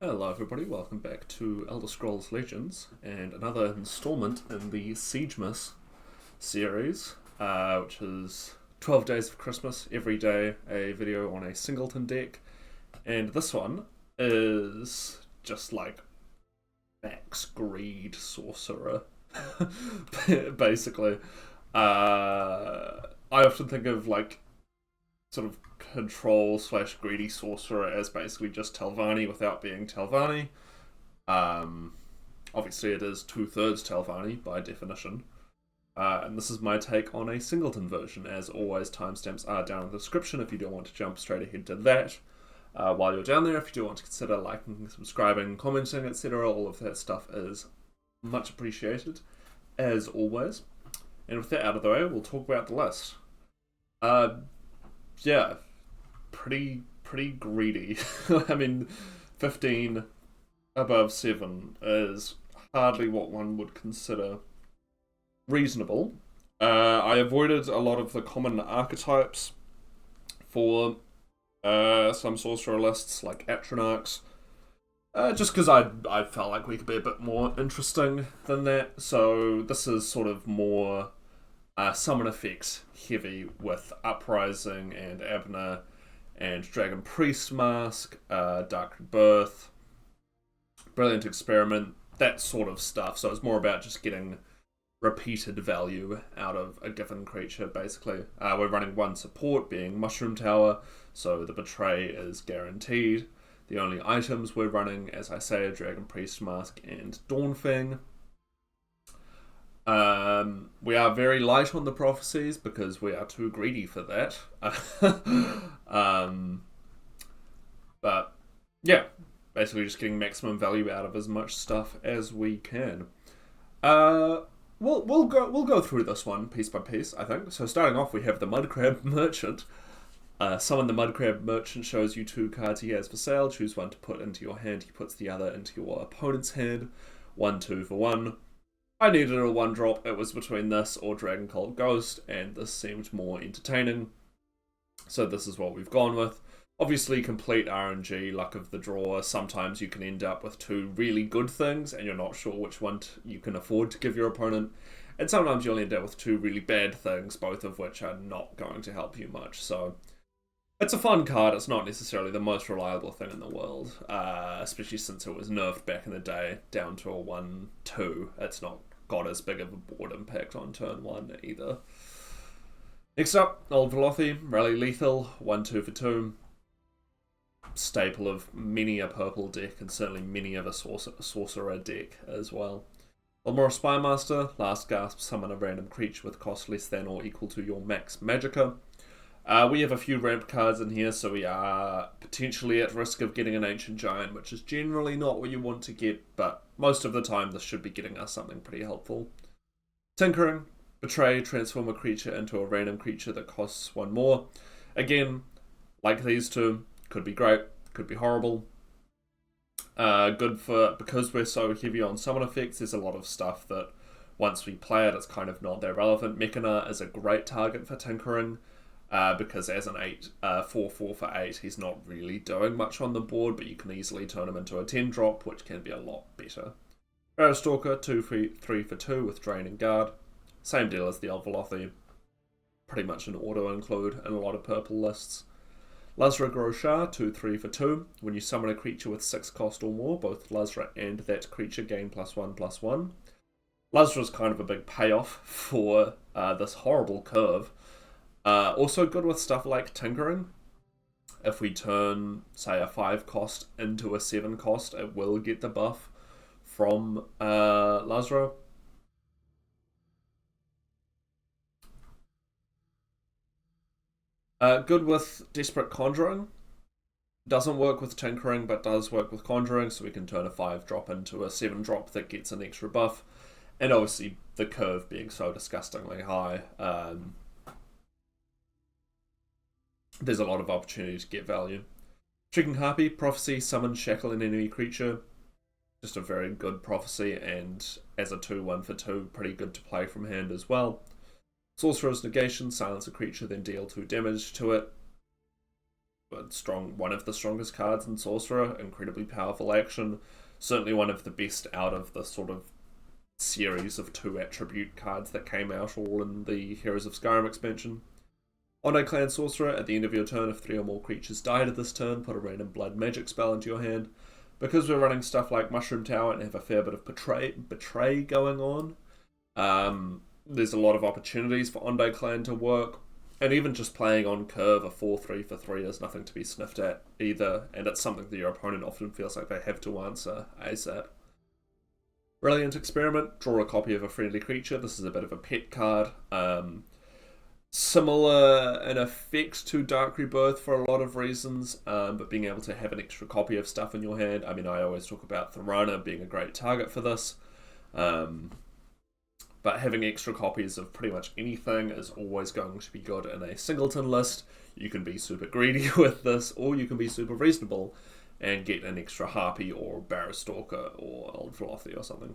Hello everybody, welcome back to Elder Scrolls Legends and another installment in the Siegemas series, which is 12 Days of Christmas, every day a video on a Singleton deck, and this one is just like max greed sorcerer, basically. I often think of like sort of control slash greedy sorcerer as basically just Telvanni without being Telvanni. Obviously it is 2/3 Telvanni by definition. And this is my take on a Singleton version. As always, timestamps are down in the description if you don't want to jump straight ahead to that. While you're down there, if you do want to consider liking, subscribing, commenting, etc., all of that stuff is much appreciated, as always. And with that out of the way, we'll talk about the list. Yeah, pretty greedy. I mean, 15 above 7 is hardly what one would consider reasonable. I avoided a lot of the common archetypes for some sorcerer lists, like Atronachs, just because I felt like we could be a bit more interesting than that. So this is sort of more summon effects heavy with Uprising and Abner and Dragon Priest Mask, Dark Rebirth, Brilliant Experiment, that sort of stuff. So it's more about just getting repeated value out of a given creature, basically. We're running one support, being Mushroom Tower, so the Betray is guaranteed. The only items we're running, as I say, are Dragon Priest Mask and Dawnfang. We are very light on the prophecies because we are too greedy for that. But yeah, basically just getting maximum value out of as much stuff as we can. We'll go through this one piece by piece, I think. So starting off, we have the Mudcrab Merchant. Summon the Mudcrab Merchant shows you 2 cards he has for sale. Choose one to put into your hand. He puts the other into your opponent's hand. 1/2 for 1. I needed a 1-drop. It was between this or Dragon Cult Ghost, and this seemed more entertaining. So this is what we've gone with. Obviously, complete RNG, luck of the draw. Sometimes you can end up with 2 really good things, and you're not sure which one you can afford to give your opponent. And sometimes you'll end up with 2 really bad things, both of which are not going to help you much. So it's a fun card. It's not necessarily the most reliable thing in the world, especially since it was nerfed back in the day down to a 1/2. It's not got as big of a board impact on turn 1 either. Next up, Old Velothi, Rally Lethal, 1/2 for 2. Staple of many a purple deck, and certainly many of a sorcerer deck as well. Elmora Spymaster, last gasp, summon a random creature with cost less than or equal to your max magicka. We have a few ramp cards in here, so we are potentially at risk of getting an Ancient Giant, which is generally not what you want to get, but most of the time this should be getting us something pretty helpful. Tinkering, Betray, transform a creature into a random creature that costs 1 more. Again, like these two, could be great, could be horrible. Good for, because we're so heavy on summon effects, there's a lot of stuff that once we play it, it's kind of not that relevant. Mechana is a great target for Tinkering, because as an 4/4 for 8, he's not really doing much on the board, but you can easily turn him into a 10-drop, which can be a lot better. Barrowstalker, 3 for 2 with Drain and Guard. Same deal as the Velothi. Pretty much an auto-include in a lot of purple lists. Lazra Groshar, 2/3 for 2. When you summon a creature with 6 cost or more, both Lazra and that creature gain +1/+1. Lazra's kind of a big payoff for this horrible curve. Also good with stuff like Tinkering. If we turn, say, a 5 cost into a 7 cost, it will get the buff from Lazra. Good with Desperate Conjuring. Doesn't work with Tinkering, but does work with Conjuring, so we can turn a 5-drop into a 7-drop that gets an extra buff. And obviously, the curve being so disgustingly high, there's a lot of opportunity to get value. Shrieking Harpy, Prophecy, summon, shackle an enemy creature. Just a very good Prophecy, and as a 2/1 for 2, pretty good to play from hand as well. Sorcerer's Negation, silence a creature, then deal 2 damage to it. one of the strongest cards in Sorcerer, incredibly powerful action, certainly one of the best out of the sort of series of 2 attribute cards that came out all in the Heroes of Skyrim expansion. Ondo Clan Sorcerer, at the end of your turn, if 3 or more creatures died at this turn, put a random blood magic spell into your hand. Because we're running stuff like Mushroom Tower and have a fair bit of betray going on, there's a lot of opportunities for Ondo Clan to work. And even just playing on curve a 4-3 for 3 is nothing to be sniffed at either, and it's something that your opponent often feels like they have to answer ASAP. Brilliant Experiment, draw a copy of a friendly creature. This is a bit of a pet card. Similar in effect to Dark Rebirth for a lot of reasons, but being able to have an extra copy of stuff in your hand. I mean, I always talk about Thorana being a great target for this. But having extra copies of pretty much anything is always going to be good in a Singleton list. You can be super greedy with this, or you can be super reasonable and get an extra Harpy or Barrowstalker or Old Velocity or something.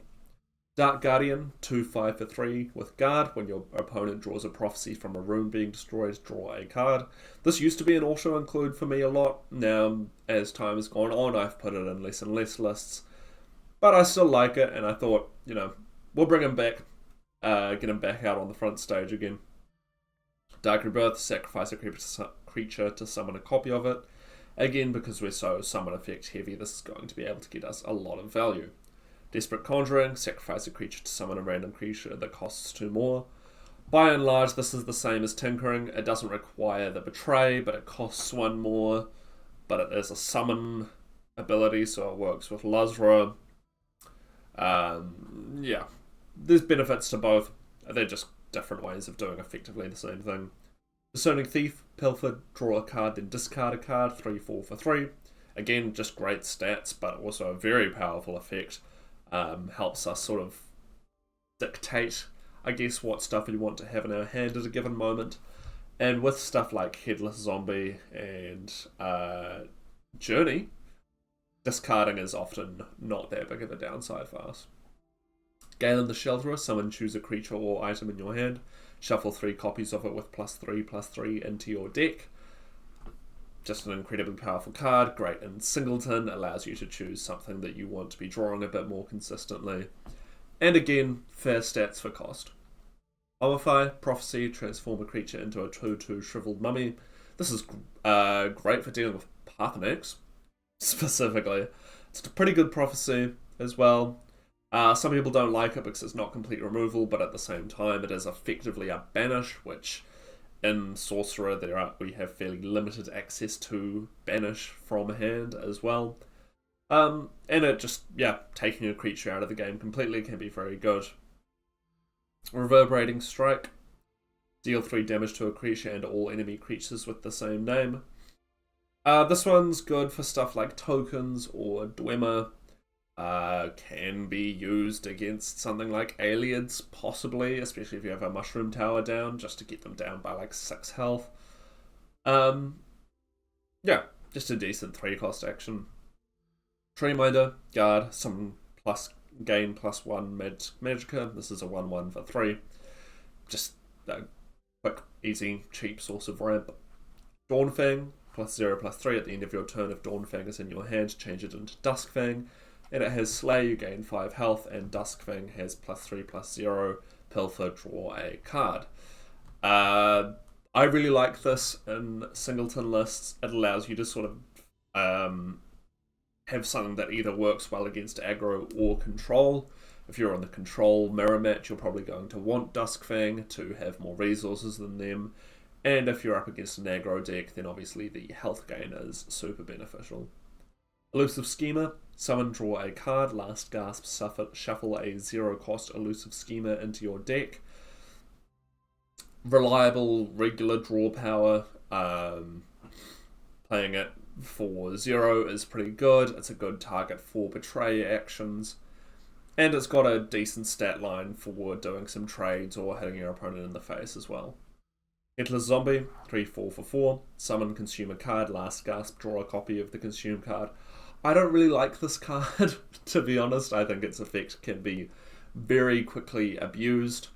Dark Guardian, 2/5 for 3 with Guard. When your opponent draws a prophecy from a rune being destroyed, draw a card. This used to be an auto-include for me a lot. Now, as time has gone on, I've put it in less and less lists. But I still like it, and I thought, we'll bring him back. Get him back out on the front stage again. Dark Rebirth, sacrifice a creature to summon a copy of it. Again, because we're so summon effect heavy, this is going to be able to get us a lot of value. Desperate Conjuring, sacrifice a creature to summon a random creature that costs 2 more. By and large, this is the same as Tinkering. It doesn't require the Betray, but it costs 1 more. But it is a summon ability, so it works with Luzra. Yeah. There's benefits to both. They're just different ways of doing effectively the same thing. Discerning Thief, Pilfer, draw a card, then discard a card, 3/4 for 3. Again, just great stats, but also a very powerful effect. Helps us sort of dictate, I guess, what stuff we want to have in our hand at a given moment. And with stuff like Headless Zombie and Journey, discarding is often not that big of a downside for us. Galen the Shelterer, summon, choose a creature or item in your hand. Shuffle 3 copies of it with +3/+3 into your deck. Just an incredibly powerful card, great in Singleton, allows you to choose something that you want to be drawing a bit more consistently. And again, fair stats for cost. Omify, Prophecy, transform a creature into a 2/2 Shriveled Mummy. This is great for dealing with Pathanics, specifically. It's a pretty good Prophecy as well. Some people don't like it because it's not complete removal, but at the same time it is effectively a banish, which in Sorcerer we have fairly limited access to banish from hand as well. And it just, taking a creature out of the game completely can be very good. Reverberating Strike, deal 3 damage to a creature and all enemy creatures with the same name. This one's good for stuff like tokens or Dwemer. Can be used against something like Aliens, possibly, especially if you have a Mushroom Tower down, just to get them down by like 6 health. Just a decent 3-cost action. Treeminder, Guard, summon gain +1 Magicka. This is a 1/1 for 3. Just a quick, easy, cheap source of ramp. Dawnfang, +0/+3 at the end of your turn. If Dawnfang is in your hand, change it into Duskfang. And it has Slay, you gain 5 health, and Duskfang has +3/+0, Pilfer, draw a card. I really like this in Singleton lists. It allows you to sort of have something that either works well against aggro or control. If you're on the control mirror match, you're probably going to want Duskfang to have more resources than them. And if you're up against an aggro deck, then obviously the health gain is super beneficial. Elusive Schema, summon, draw a card, last gasp, shuffle a 0-cost Elusive Schema into your deck. Reliable, regular draw power. Playing it for 0 is pretty good. It's a good target for Betray actions. And it's got a decent stat line for doing some trades or hitting your opponent in the face as well. Headless Zombie, 3/4 for 4. Summon, consume a card, last gasp, draw a copy of the consumed card. I don't really like this card, to be honest. I think its effect can be very quickly abused.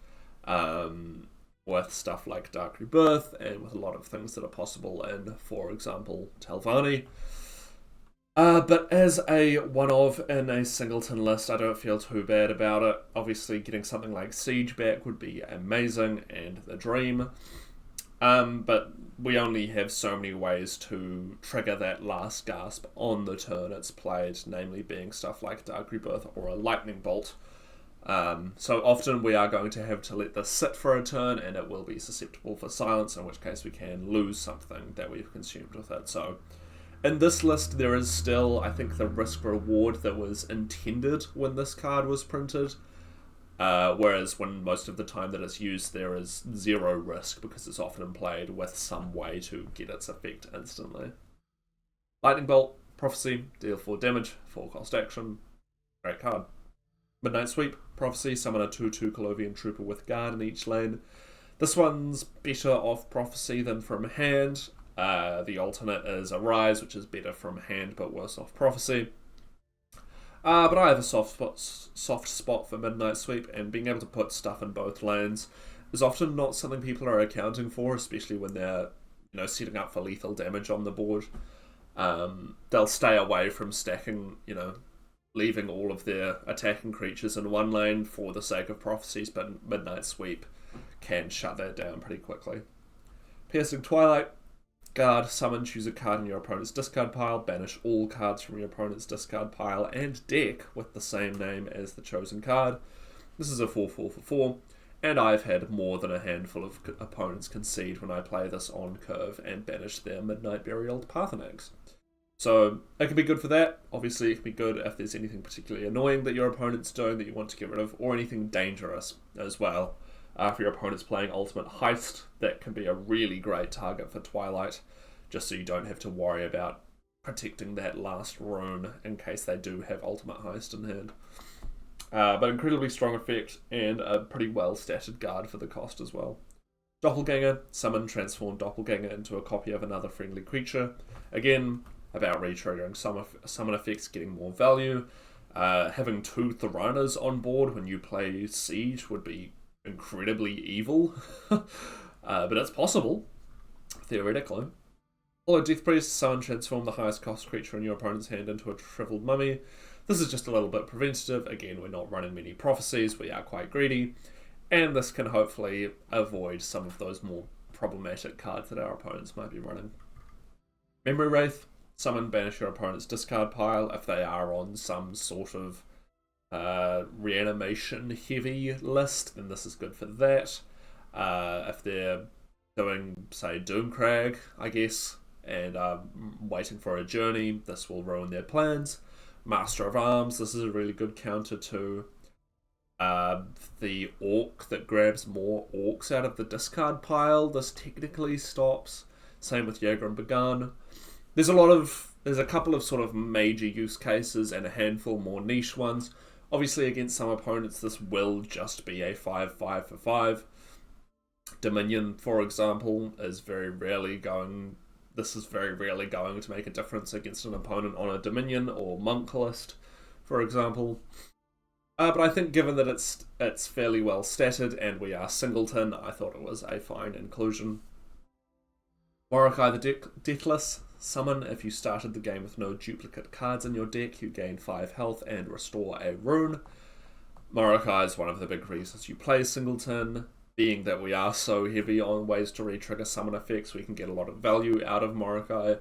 with stuff like Dark Rebirth, and with a lot of things that are possible in, for example, Telvanni. But as a one-of in a Singleton list, I don't feel too bad about it. Obviously, getting something like Siege back would be amazing and the dream. But we only have so many ways to trigger that last gasp on the turn it's played, namely being stuff like Dark Rebirth or a Lightning Bolt. So often we are going to have to let this sit for a turn, and it will be susceptible for silence, in which case we can lose something that we've consumed with it. So in this list, there is still, I think, the risk-reward that was intended when this card was printed. Whereas when most of the time that it's used, there is zero risk because it's often played with some way to get its effect instantly. Lightning Bolt, Prophecy, deal 4 damage, 4 cost action. Great card. Midnight Sweep, Prophecy, summon a 2/2 Colovian Trooper with guard in each lane. This one's better off Prophecy than from hand. The alternate is Arise, which is better from hand but worse off Prophecy. But I have a soft spot for Midnight Sweep, and being able to put stuff in both lanes is often not something people are accounting for, especially when they're setting up for lethal damage on the board. They'll stay away from stacking, leaving all of their attacking creatures in one lane for the sake of Prophecies, but Midnight Sweep can shut that down pretty quickly. Piercing Twilight. Guard, summon, choose a card in your opponent's discard pile, banish all cards from your opponent's discard pile and deck with the same name as the chosen card. This is a 4/4 for 4, and I've had more than a handful of opponents concede when I play this on curve and banish their Midnight Burial Pathanags. So it can be good for that. Obviously it can be good if there's anything particularly annoying that your opponent's doing that you want to get rid of, or anything dangerous as well. If your opponent's playing Ultimate Heist, that can be a really great target for Twilight, just so you don't have to worry about protecting that last rune in case they do have Ultimate Heist in hand. But incredibly strong effect, and a pretty well statted guard for the cost as well. Doppelganger, summon, transform Doppelganger into a copy of another friendly creature. Again, about re-triggering summon effects, getting more value. Having 2 Theranas on board when you play Siege would be incredibly evil, but it's possible, theoretically. Hollow Death Priest, summon, transform the highest cost creature in your opponent's hand into a shriveled mummy. This is just a little bit preventative. Again, we're not running many Prophecies, we are quite greedy, and this can hopefully avoid some of those more problematic cards that our opponents might be running. Memory Wraith, summon, banish your opponent's discard pile if they are on some sort of reanimation heavy list, then this is good for that. If they're doing, say, Doomcrag, I guess, and waiting for a journey, this will ruin their plans. Master of Arms, this is a really good counter to the Orc that grabs more Orcs out of the discard pile. This technically stops. Same with Jaeger and Begun. There's a couple of sort of major use cases and a handful more niche ones. Obviously, against some opponents, this will just be a 5/5 for 5. Dominion, for example, is very rarely going to make a difference against an opponent on a Dominion or Monk list, for example. But I think given that it's fairly well statted and we are Singleton, I thought it was a fine inclusion. Morokai the Deathless. Summon, if you started the game with no duplicate cards in your deck, you gain 5 health and restore a rune. Morokai is one of the big reasons you play Singleton, being that we are so heavy on ways to re-trigger summon effects, we can get a lot of value out of Morokai.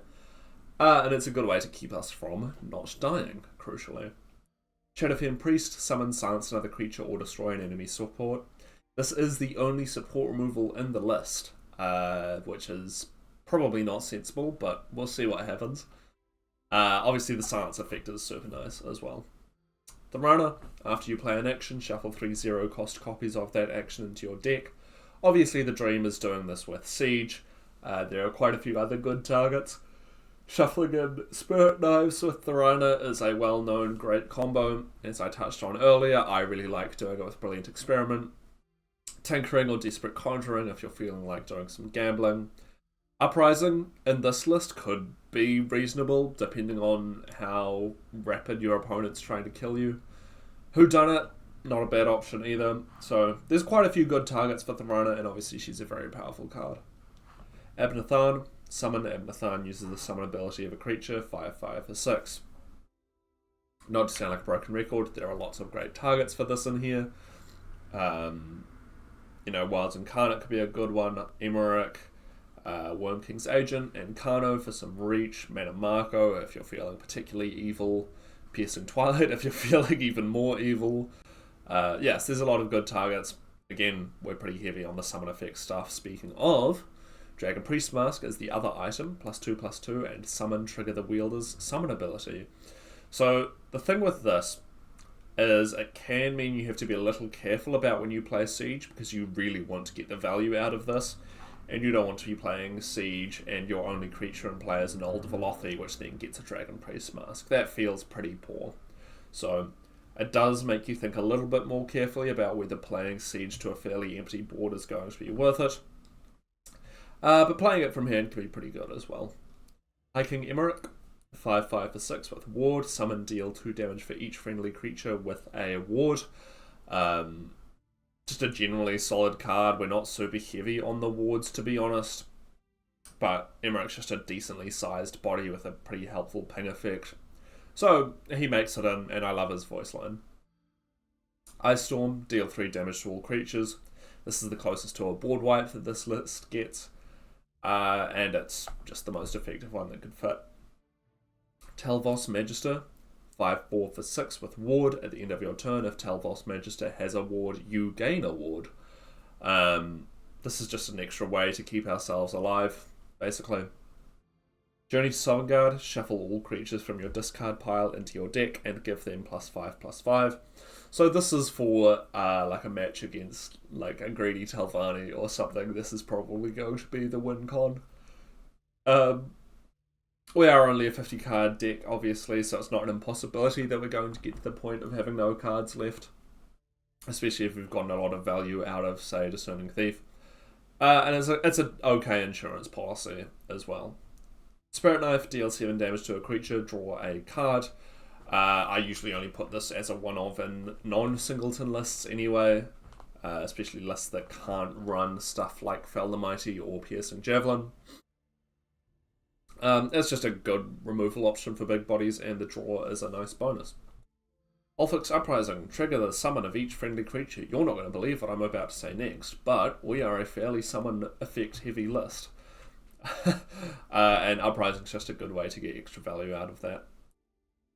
And it's a good way to keep us from not dying, crucially. Shadowfen Priest, summon, silence another creature or destroy an enemy support. This is the only support removal in the list, which is probably not sensible, but we'll see what happens. Obviously the silence effect is super nice as well. The Runner, after you play an action, shuffle 3 0-cost copies of that action into your deck. Obviously the dream is doing this with Siege. There are quite a few other good targets. Shuffling in Spirit Knives with the Runner is a well-known great combo. As I touched on earlier, I really like doing it with Brilliant Experiment. Tinkering or Desperate Conjuring if you're feeling like doing some gambling. Uprising in this list could be reasonable, depending on how rapid your opponent's trying to kill you. Whodunit, not a bad option either. So there's quite a few good targets for Tharana, and obviously she's a very powerful card. Abnathan. Summon. Abnathan uses the summon ability of a creature, 5/5 for 6. Not to sound like a broken record, there are lots of great targets for this in here. Wilds Incarnate could be a good one. Emmerich, Worm King's Agent, and Kano for some reach. Mana Marco if you're feeling particularly evil. Piercing Twilight if you're feeling even more evil. Yes, there's a lot of good targets. Again, we're pretty heavy on the summon effect stuff. Speaking of, Dragon Priest Mask is the other item, +2/+2, and summon trigger the wielder's summon ability. So the thing with this is it can mean you have to be a little careful about when you play Siege, because you really want to get the value out of this, and you don't want to be playing Siege and your only creature in play is an Old Velothi, which then gets a Dragon Priest Mask. That feels pretty poor. So it does make you think a little bit more carefully about whether playing Siege to a fairly empty board is going to be worth it. But playing it from hand can be pretty good as well. High King Emmerich, 5/5 for 6 with Ward. Summon, deal 2 damage for each friendly creature with a Ward. Just a generally solid card. We're not super heavy on the wards, to be honest. But Emmerich's just a decently sized body with a pretty helpful ping effect. So he makes it in, and I love his voice line. Ice Storm, deal 3 damage to all creatures. This is the closest to a board wipe that this list gets. And it's just the most effective one that could fit. Telvos Magister, 5/4 for 6 with Ward. At the end of your turn, if Telvos Magister has a ward, you gain a ward. This is just an extra way to keep ourselves alive, basically. Journey to Sovngarde, shuffle all creatures from your discard pile into your deck and give them +5/+5. So this is for like a match against like a greedy Telvanni or something. This is probably going to be the win con. We are only a 50 card deck, obviously, so it's not an impossibility that we're going to get to the point of having no cards left. Especially if we've gotten a lot of value out of, say, Discerning Thief. And it's an okay insurance policy as well. Spirit Knife, deal 7 damage to a creature, draw a card. I usually only put this as a one-off in non-Singleton lists anyway, especially lists that can't run stuff like Fell the Mighty or Piercing Javelin. It's just a good removal option for big bodies, and the draw is a nice bonus. Ulfix Uprising, trigger the summon of each friendly creature. You're not going to believe what I'm about to say next, but we are a fairly summon effect heavy list. And Uprising's just a good way to get extra value out of that.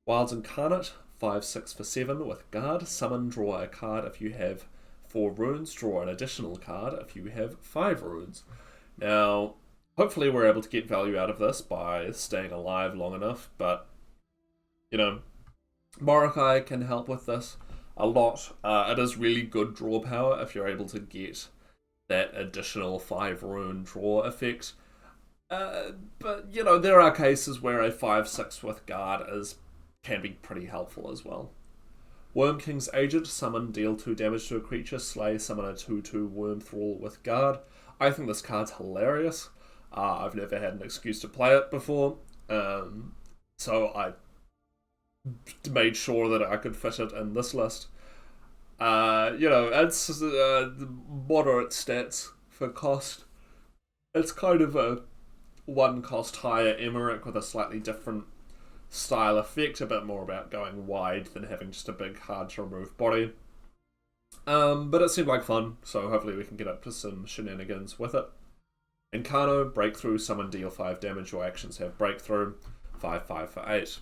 Wilds Incarnate, 5/6 for 7 with Guard. Summon, draw a card if you have 4 runes. Draw an additional card if you have 5 runes. Now, hopefully we're able to get value out of this by staying alive long enough, but, Morokai can help with this a lot. It is really good draw power if you're able to get that additional 5 rune draw effect. But, there are cases where a 5/6 with Guard can be pretty helpful as well. Worm King's Agent, summon, deal 2 damage to a creature, slay, summon a 2/2 Worm Thrall with Guard. I think this card's hilarious. I've never had an excuse to play it before, so I made sure that I could fit it in this list. It's moderate stats for cost. It's kind of a 1 cost higher Emmerich with a slightly different style effect, a bit more about going wide than having just a big, hard to remove body. But it seemed like fun, so hopefully we can get up to some shenanigans with it. Incarno, breakthrough, summon, deal 5 damage, your actions have breakthrough, 5/5 for 8.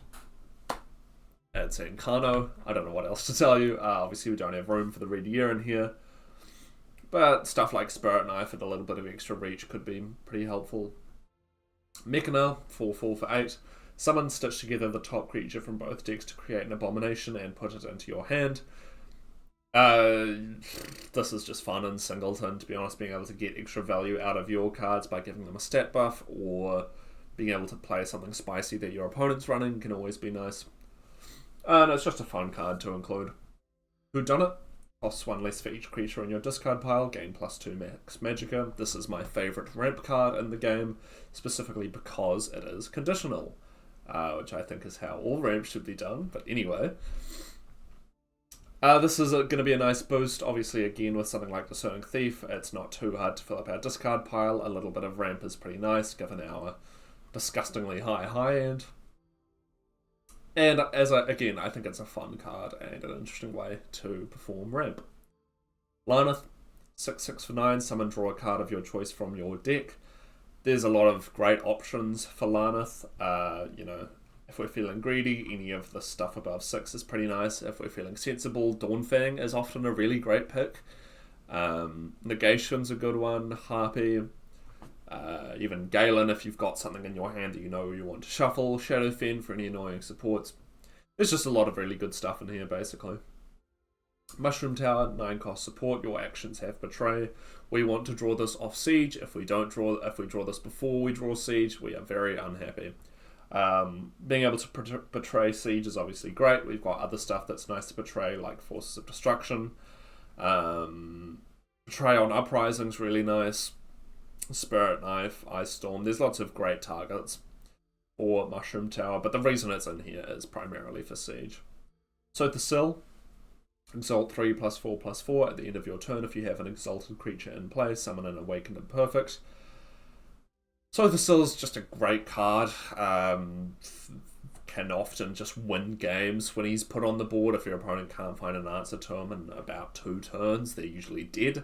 It's Incarno, I don't know what else to tell you. Obviously we don't have room for the Red Year in here, but stuff like Spirit Knife and a little bit of extra reach could be pretty helpful. Mechana, 4/4 for 8. Summon, stitch together the top creature from both decks to create an abomination and put it into your hand. This is just fun in Singleton, to be honest, being able to get extra value out of your cards by giving them a stat buff, or being able to play something spicy that your opponent's running can always be nice. And it's just a fun card to include. Whodunit, costs 1 less for each creature in your discard pile, gain +2 max magicka. This is my favourite ramp card in the game, specifically because it is conditional, which I think is how all ramps should be done, but anyway. This is going to be a nice boost. Obviously, again, with something like Discerning Thief, it's not too hard to fill up our discard pile. A little bit of ramp is pretty nice, given our disgustingly high end. And again, I think it's a fun card and an interesting way to perform ramp. Hlaalu, 6/6 for 9, summon, draw a card of your choice from your deck. There's a lot of great options for Hlaalu. You know, if we're feeling greedy, any of the stuff above 6 is pretty nice. If we're feeling sensible, Dawnfang is often a really great pick. Negation's a good one, Harpy. Even Galen, if you've got something in your hand that you know you want to shuffle. Shadowfen for any annoying supports. There's just a lot of really good stuff in here, basically. Mushroom Tower, 9 cost support. Your actions have Betray. We want to draw this off Siege. If we draw this before we draw Siege, we are very unhappy. Being able to betray Siege is obviously great. We've got other stuff that's nice to betray, like Forces of Destruction. Betray on Uprising's really nice. Spirit Knife, Ice Storm. There's lots of great targets for Mushroom Tower, but the reason it's in here is primarily for Siege. So the Sill, Exalt 3/4/4 at the end of your turn. If you have an exalted creature in play, summon an Awakened Imperfect. So the Sill's just a great card. Can often just win games when he's put on the board. If your opponent can't find an answer to him in about 2 turns, they're usually dead.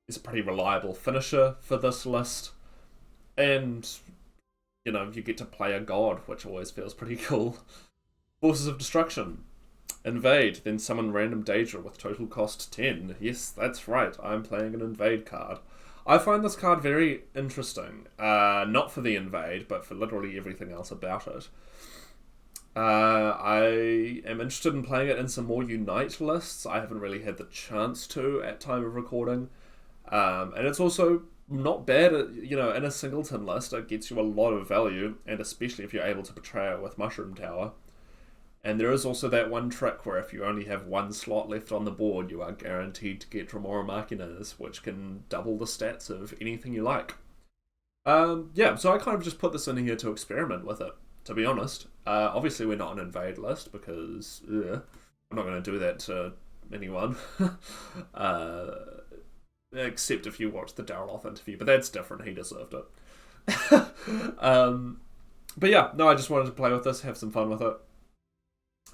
Is a pretty reliable finisher for this list. And, you know, you get to play a god, which always feels pretty cool. Forces of Destruction. Invade, then summon random Daedra with total cost 10. Yes, that's right, I'm playing an Invade card. I find this card very interesting. Not for the Invade, but for literally everything else about it. I am interested in playing it in some more Unite lists. I haven't really had the chance to at time of recording. And it's also not bad, you know, in a Singleton list. It gets you a lot of value, and especially if you're able to betray it with Mushroom Tower. And there is also that one trick where if you only have 1 slot left on the board, you are guaranteed to get Remora Machinas, which can double the stats of anything you like. Yeah, so I kind of just put this in here to experiment with it, to be honest. Obviously we're not an Invade list, because I'm not going to do that to anyone. Except if you watch the Daryl interview, but that's different, he deserved it. But yeah, no, I just wanted to play with this, have some fun with it.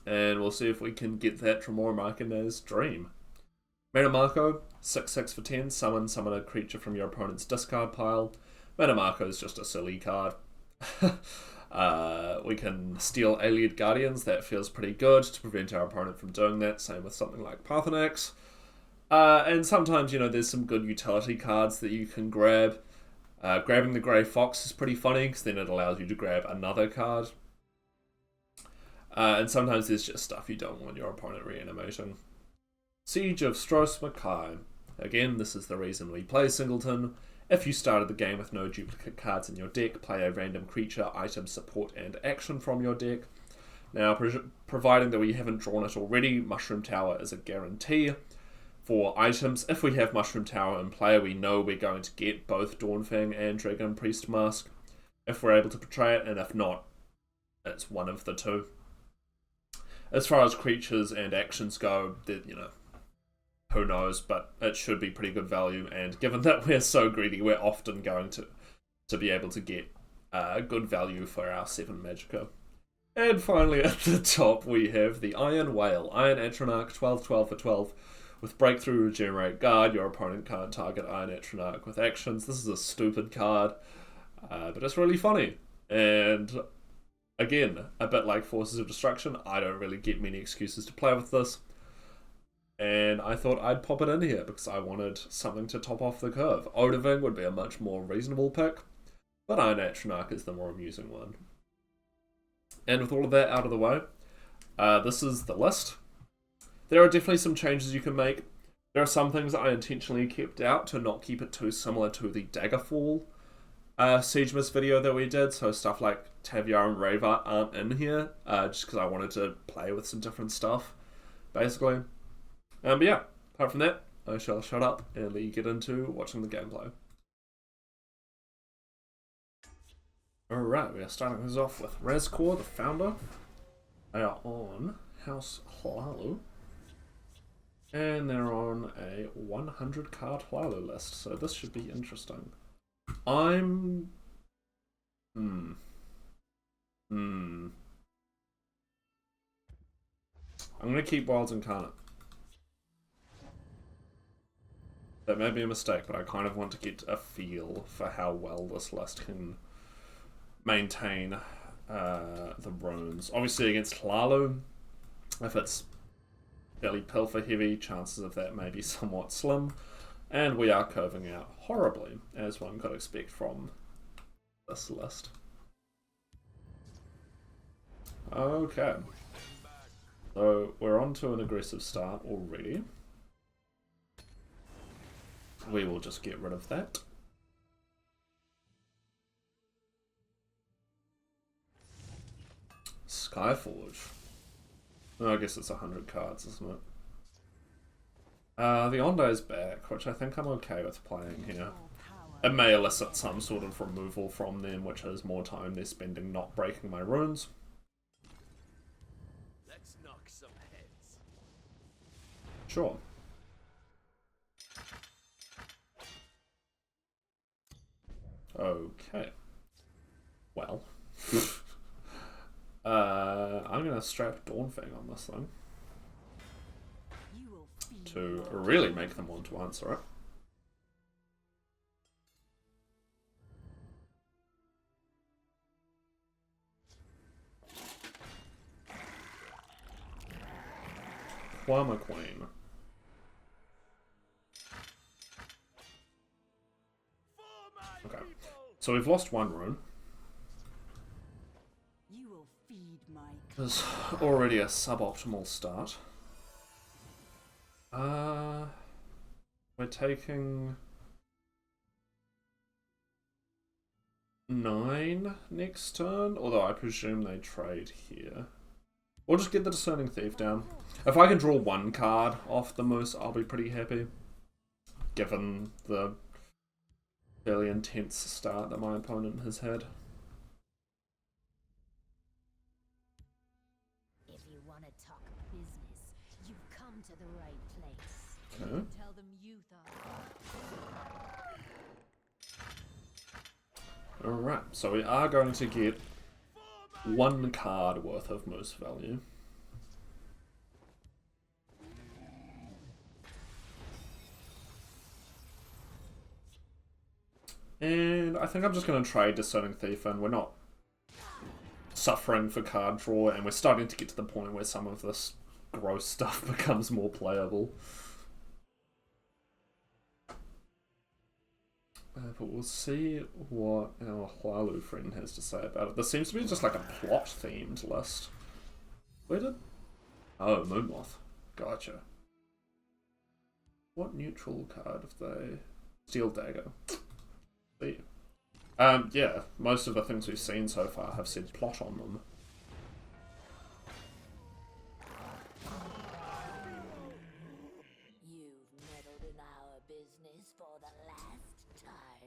And we'll see if we can get that Tremor Marquinez dream. Mana Marco, 6/6 for 10, summon a creature from your opponent's discard pile. Mana Marco is just a silly card. We can steal Allied Guardians, that feels pretty good to prevent our opponent from doing that, same with something like Pathanax. And sometimes, you know, there's some good utility cards that you can grab. Grabbing the Grey Fox is pretty funny, because then it allows you to grab another card. And sometimes there's just stuff you don't want your opponent reanimating. Siege of Stros Mackay. Again, this is the reason we play Singleton. If you started the game with no duplicate cards in your deck, play a random creature, item, support, and action from your deck. Now, providing that we haven't drawn it already, Mushroom Tower is a guarantee. For items, if we have Mushroom Tower in play, we know we're going to get both Dawnfang and Dragon Priest Mask, if we're able to portray it, and if not, it's one of the two. As far as creatures and actions go, you know, who knows, but it should be pretty good value, and given that we're so greedy, we're often going to be able to get good value for our 7 Magicka. And finally, at the top, we have the Iron Whale. Iron Atronach, 12/12 for 12. With Breakthrough, Regenerate, Guard, your opponent can't target Iron Atronach with actions. This is a stupid card, but it's really funny. And again, a bit like Forces of Destruction, I don't really get many excuses to play with this. And I thought I'd pop it in here because I wanted something to top off the curve. Odaving would be a much more reasonable pick, but Iron Atronach is the more amusing one. And with all of that out of the way, this is the list. There are definitely some changes you can make. There are some things that I intentionally kept out to not keep it too similar to the Daggerfall Siegemas video that we did, so stuff like Taviar and Rayvar aren't in here, just because I wanted to play with some different stuff, basically. But yeah, apart from that, I shall shut up and let you get into watching the gameplay. Alright, we are starting this off with Razkor, the founder. They are on House Hlaalu. And they're on a 100 card Hlaalu list, so this should be interesting. I'm gonna keep Wilds Incarnate. That may be a mistake, but I kind of want to get a feel for how well this list can maintain the runes. Obviously against Hlaalu, if it's fairly pilfer heavy, chances of that may be somewhat slim. And we are curving out horribly, as one could expect from this list. Okay. So we're on to an aggressive start already. We will just get rid of that. Skyforge. Oh, I guess it's 100 cards, isn't it? The Ondo is back, which I think I'm okay with playing here. It may elicit some sort of removal from them, which is more time they're spending not breaking my runes. Let's knock some heads. Sure. Okay. Well. I'm gonna strap Dawnfang on this thing. To really make them want to answer it. Quama Queen. Okay, so we've lost one rune. There's already a suboptimal start. We're taking 9 next turn, although I presume they trade here. We'll just get the Discerning Thief down. If I can draw one card off the Moose, I'll be pretty happy, given the fairly intense start that my opponent has had. If you want to talk business, you've come to the right place. Okay. Tell them you thought. Alright, so we are going to get 1 card worth of Moose value. And I think I'm just going to trade Discerning Thief in. We're not suffering for card draw, and we're starting to get to the point where some of this gross stuff becomes more playable. But we'll see what our Hlaalu friend has to say about it. This seems to be just like a plot-themed list. Where did... Oh, Moonmoth. Gotcha. What neutral card have they... Steel Dagger. See. Yeah, most of the things we've seen so far have said plot on them. You've meddled in our business for the last time.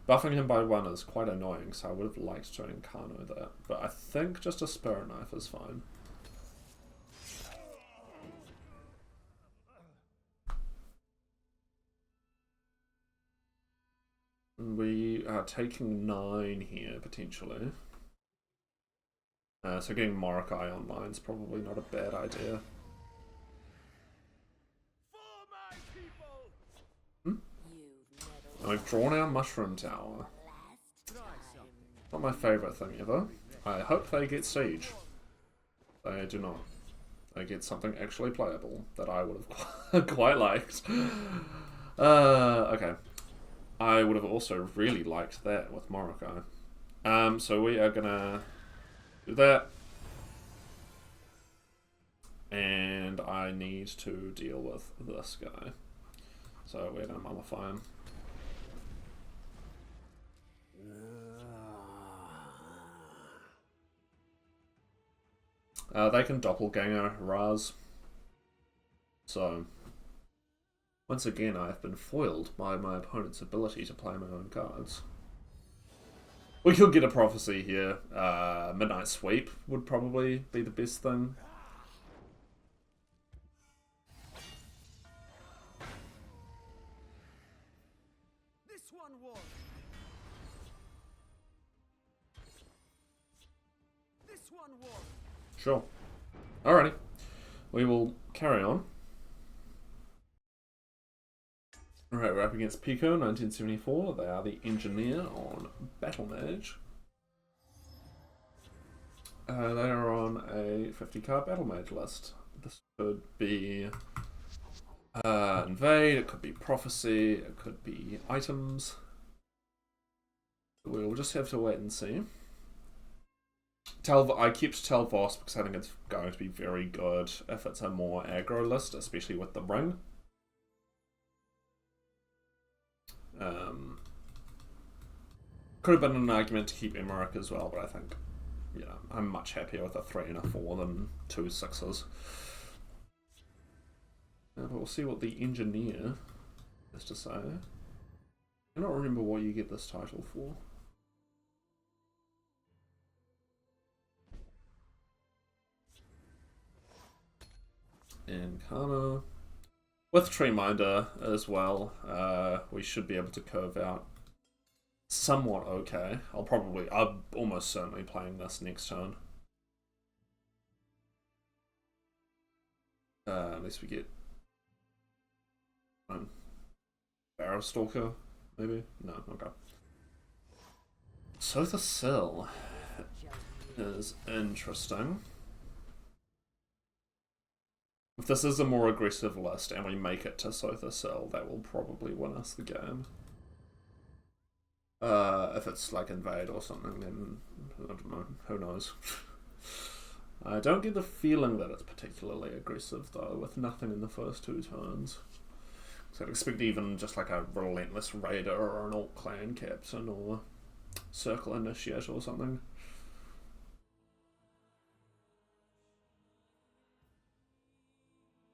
Buffing him by 1 is quite annoying, so I would have liked to Incarno that. But I think just a Spirit Knife is fine. We are taking 9 here, potentially. So getting Morokai online is probably not a bad idea. And we've drawn our Mushroom Tower. Not my favourite thing ever. I hope they get Siege. They do not. They get something actually playable that I would have quite liked. Okay. I would have also really liked that with Morokai. So we are gonna do that. And I need to deal with this guy. So we're gonna Mummify him. They can Doppelganger Raz. So, once again, I have been foiled by my opponent's ability to play my own cards. We could get a prophecy here. Midnight Sweep would probably be the best thing. This one won. This one won. Sure. Alrighty. We will carry on. Alright, we're up against Pico, 1974. They are the engineer on Battlemage. They are on a 50-card Battlemage list. This could be Invade, it could be Prophecy, it could be Items. We'll just have to wait and see. I kept Telvoss because I think it's going to be very good if it's a more aggro list, especially with the ring. Could have been an argument to keep Emmerich as well, but I think, you know, I'm much happier with a 3 and a 4 than 2 6s. But we'll see what the engineer has to say. I cannot remember what you get this title for. And Kana. With Treeminder as well, we should be able to curve out somewhat okay. I'm almost certainly playing this next turn. Unless we get Barrow Stalker, maybe? No, okay. So the Sill is interesting. If this is a more aggressive list and we make it to Sotha Sill, that will probably win us the game. If it's like Invade or something, then I don't know, who knows. I don't get the feeling that it's particularly aggressive though, with nothing in the first 2 turns. So I'd expect even just like a Relentless Raider or an Alt Clan Captain or Circle Initiate or something.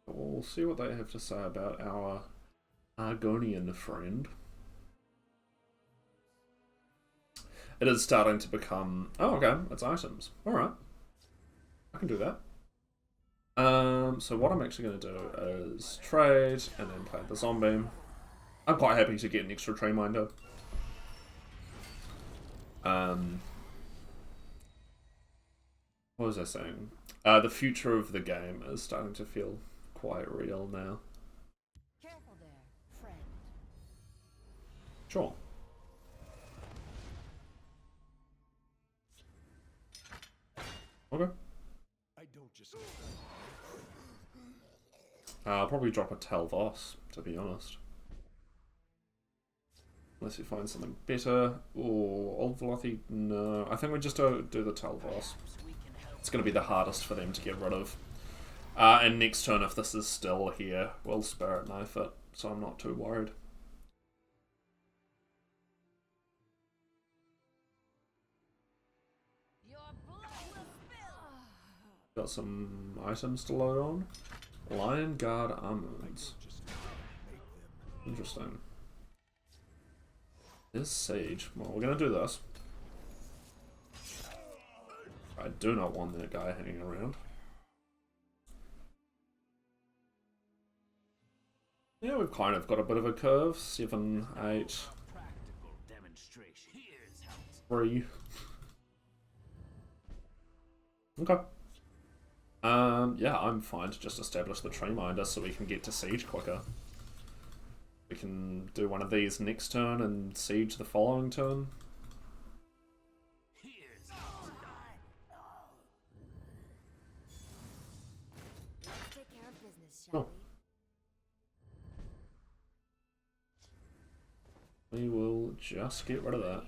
We'll see what they have to say about our Argonian friend. It is starting to become... Oh, okay, it's items. Alright. I can do that. So what I'm actually going to do is trade and then play the zombie. I'm quite happy to get an extra Treeminder. What was I saying? The future of the game is starting to feel quite real now. Careful there, friend. Sure. Okay. I don't just. I'll probably drop a Telvoss, to be honest. Unless you find something better. Or Old Velothi, no. I think we just do the Telvoss. It's going to be the hardest for them to get rid of. And next turn, if this is still here, we'll Spirit Knife it, so I'm not too worried. Your blood will spill. Got some items to load on. Lion Guard Armaments. Interesting. This Siege. Well, we're going to do this. I do not want that guy hanging around. Yeah, we've kind of got a bit of a curve. 7, 8, 3. Okay. Yeah, I'm fine to just establish the Treeminder so we can get to Siege quicker. We can do one of these next turn and Siege the following turn. Take care of business, shall Oh. We will just get rid of that.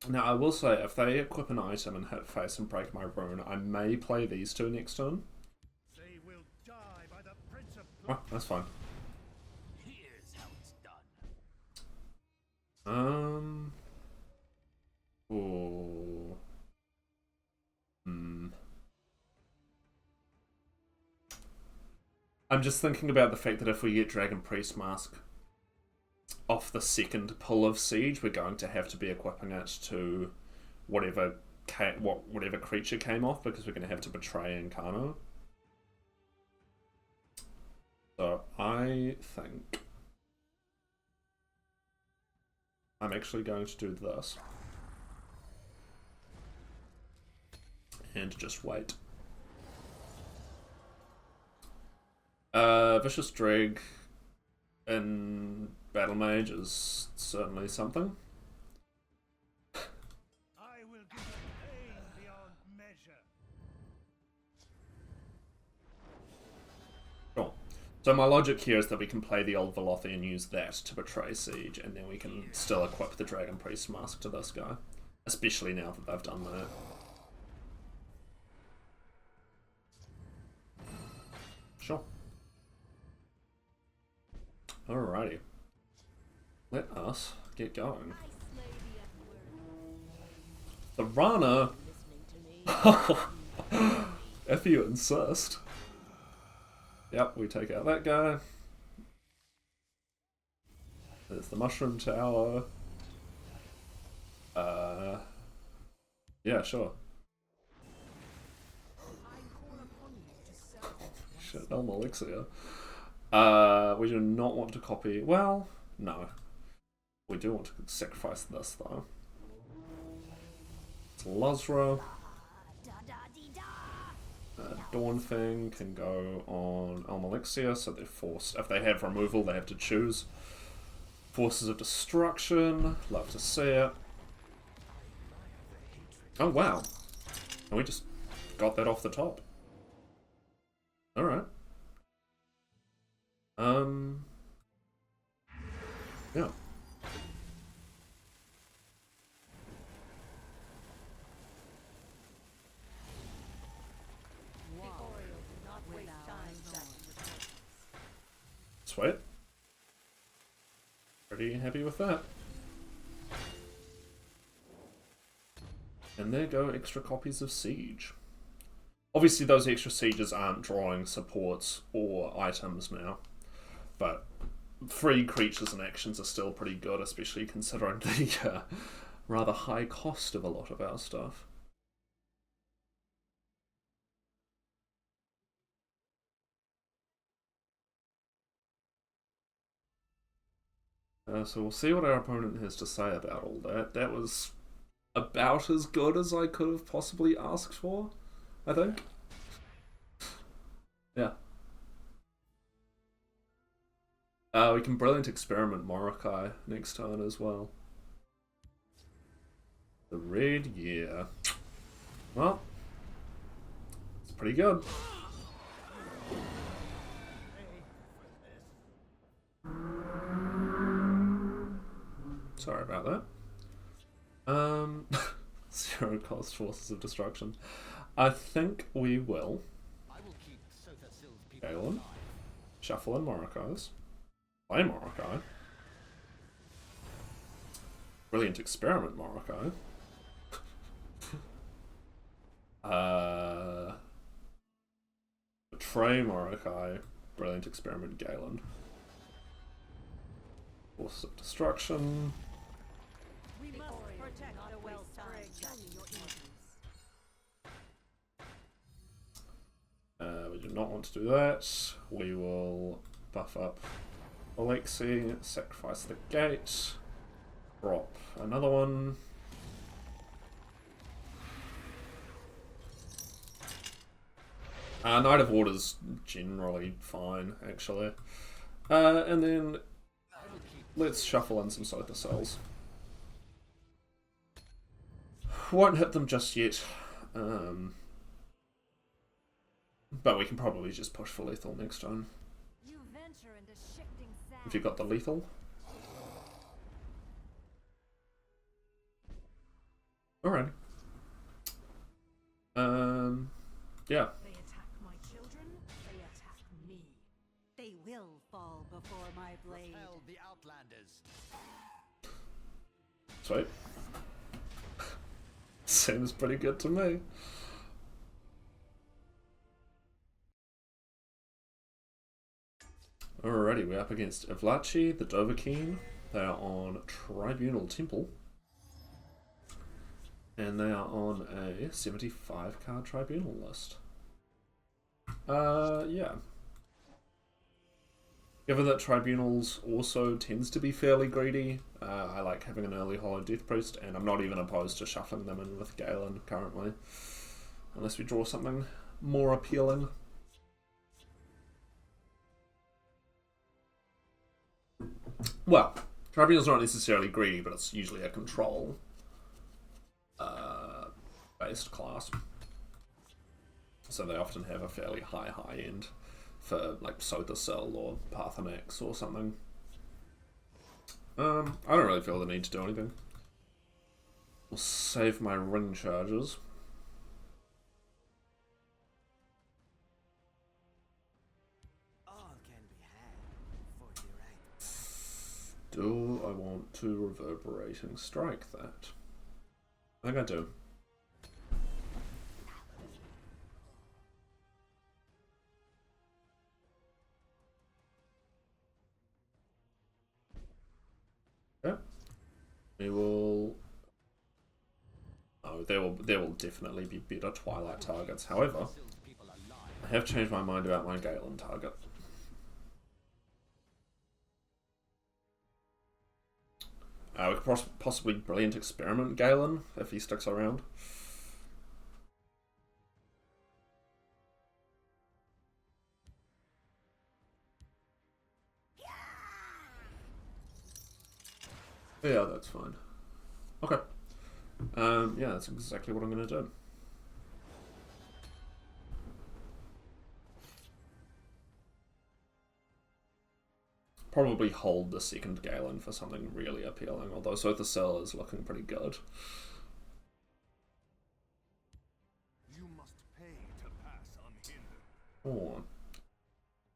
Now, I will say, if they equip an item and hit face and break my rune, I may play these 2 next turn. They will die by the Prince of Oh, that's fine. Here's how it's done. Ooh. I'm just thinking about the fact that if we get Dragon Priest Mask off the second pull of Siege, we're going to have to be equipping it to whatever creature came off, because we're going to have to betray Incarno. So I think I'm actually going to do this and just wait. Vicious Dreg in Battlemage is certainly something. I will give a pain beyond measure. Cool. So my logic here is that we can play the Old Velothi and use that to betray Siege, and then we can still equip the Dragon Priest Mask to this guy. Especially now that they've done that. Sure. Alrighty. Let us get going. The Rana. If you insist. Yep, we take out that guy. There's the Mushroom Tower. Yeah, sure. Shit, Elm Elixir. We do not want to copy. Well, no. We do want to sacrifice this, though. It's Luzra. Dawn Thing can go on Elm Elixir, so they're forced. If they have removal, they have to choose. Forces of Destruction. Love to see it. Oh, wow. And we just got that off the top. Alright. Yeah. Sweet. Pretty happy with that. And there go extra copies of Siege. Obviously those extra Sieges aren't drawing supports or items now, but free creatures and actions are still pretty good, especially considering the rather high cost of a lot of our stuff. So we'll see what our opponent has to say about all that. That was about as good as I could have possibly asked for, I think. Yeah. We can Brilliant Experiment Morokai next turn as well. The Red Year. Well, it's pretty good. Sorry about that. 0 cost Forces of Destruction. I think we will Galen, shuffle in Morokais, play Morokai, Brilliant Experiment Morokai, betray Morokai, Brilliant Experiment Galen, Forces of Destruction. We must protect the wellspring. We do not want to do that. We will buff up Alexi, sacrifice the gate, drop another one. Knight of Order's generally fine, actually. And then let's shuffle in some Sothis Cells. Won't hit them just yet. But we can probably just push for lethal next turn. If you got the lethal. Alright. Yeah. They attack my children, they attack me. They will fall before my blade. Repel the Outlanders. Sweet. Seems pretty good to me. Alrighty, we're up against Hlaalu, the Dovahkiin. They are on Tribunal Temple. And they are on a 75 card Tribunal list. Yeah. Given that Tribunals also tends to be fairly greedy, I like having an early Hollow Death Priest, and I'm not even opposed to shuffling them in with Galen currently. Unless we draw something more appealing. Well, Tribunal's not necessarily greedy, but it's usually a control based class. So they often have a fairly high end for like Sotha Cell or Pathanax or something. I don't really feel the need to do anything. We'll save my ring charges. Do I want to Reverberating Strike that? I think I do. Okay. We will... Oh, there will definitely be better Twilight targets. However, I have changed my mind about my Galen target. We could possibly Brilliant Experiment Galen if he sticks around. Yeah, that's fine. Okay. Yeah, that's exactly what I'm going to do. Probably hold the second Galen for something really appealing, although Sotha Cell is looking pretty good. You must pay to pass unhindered. Oh.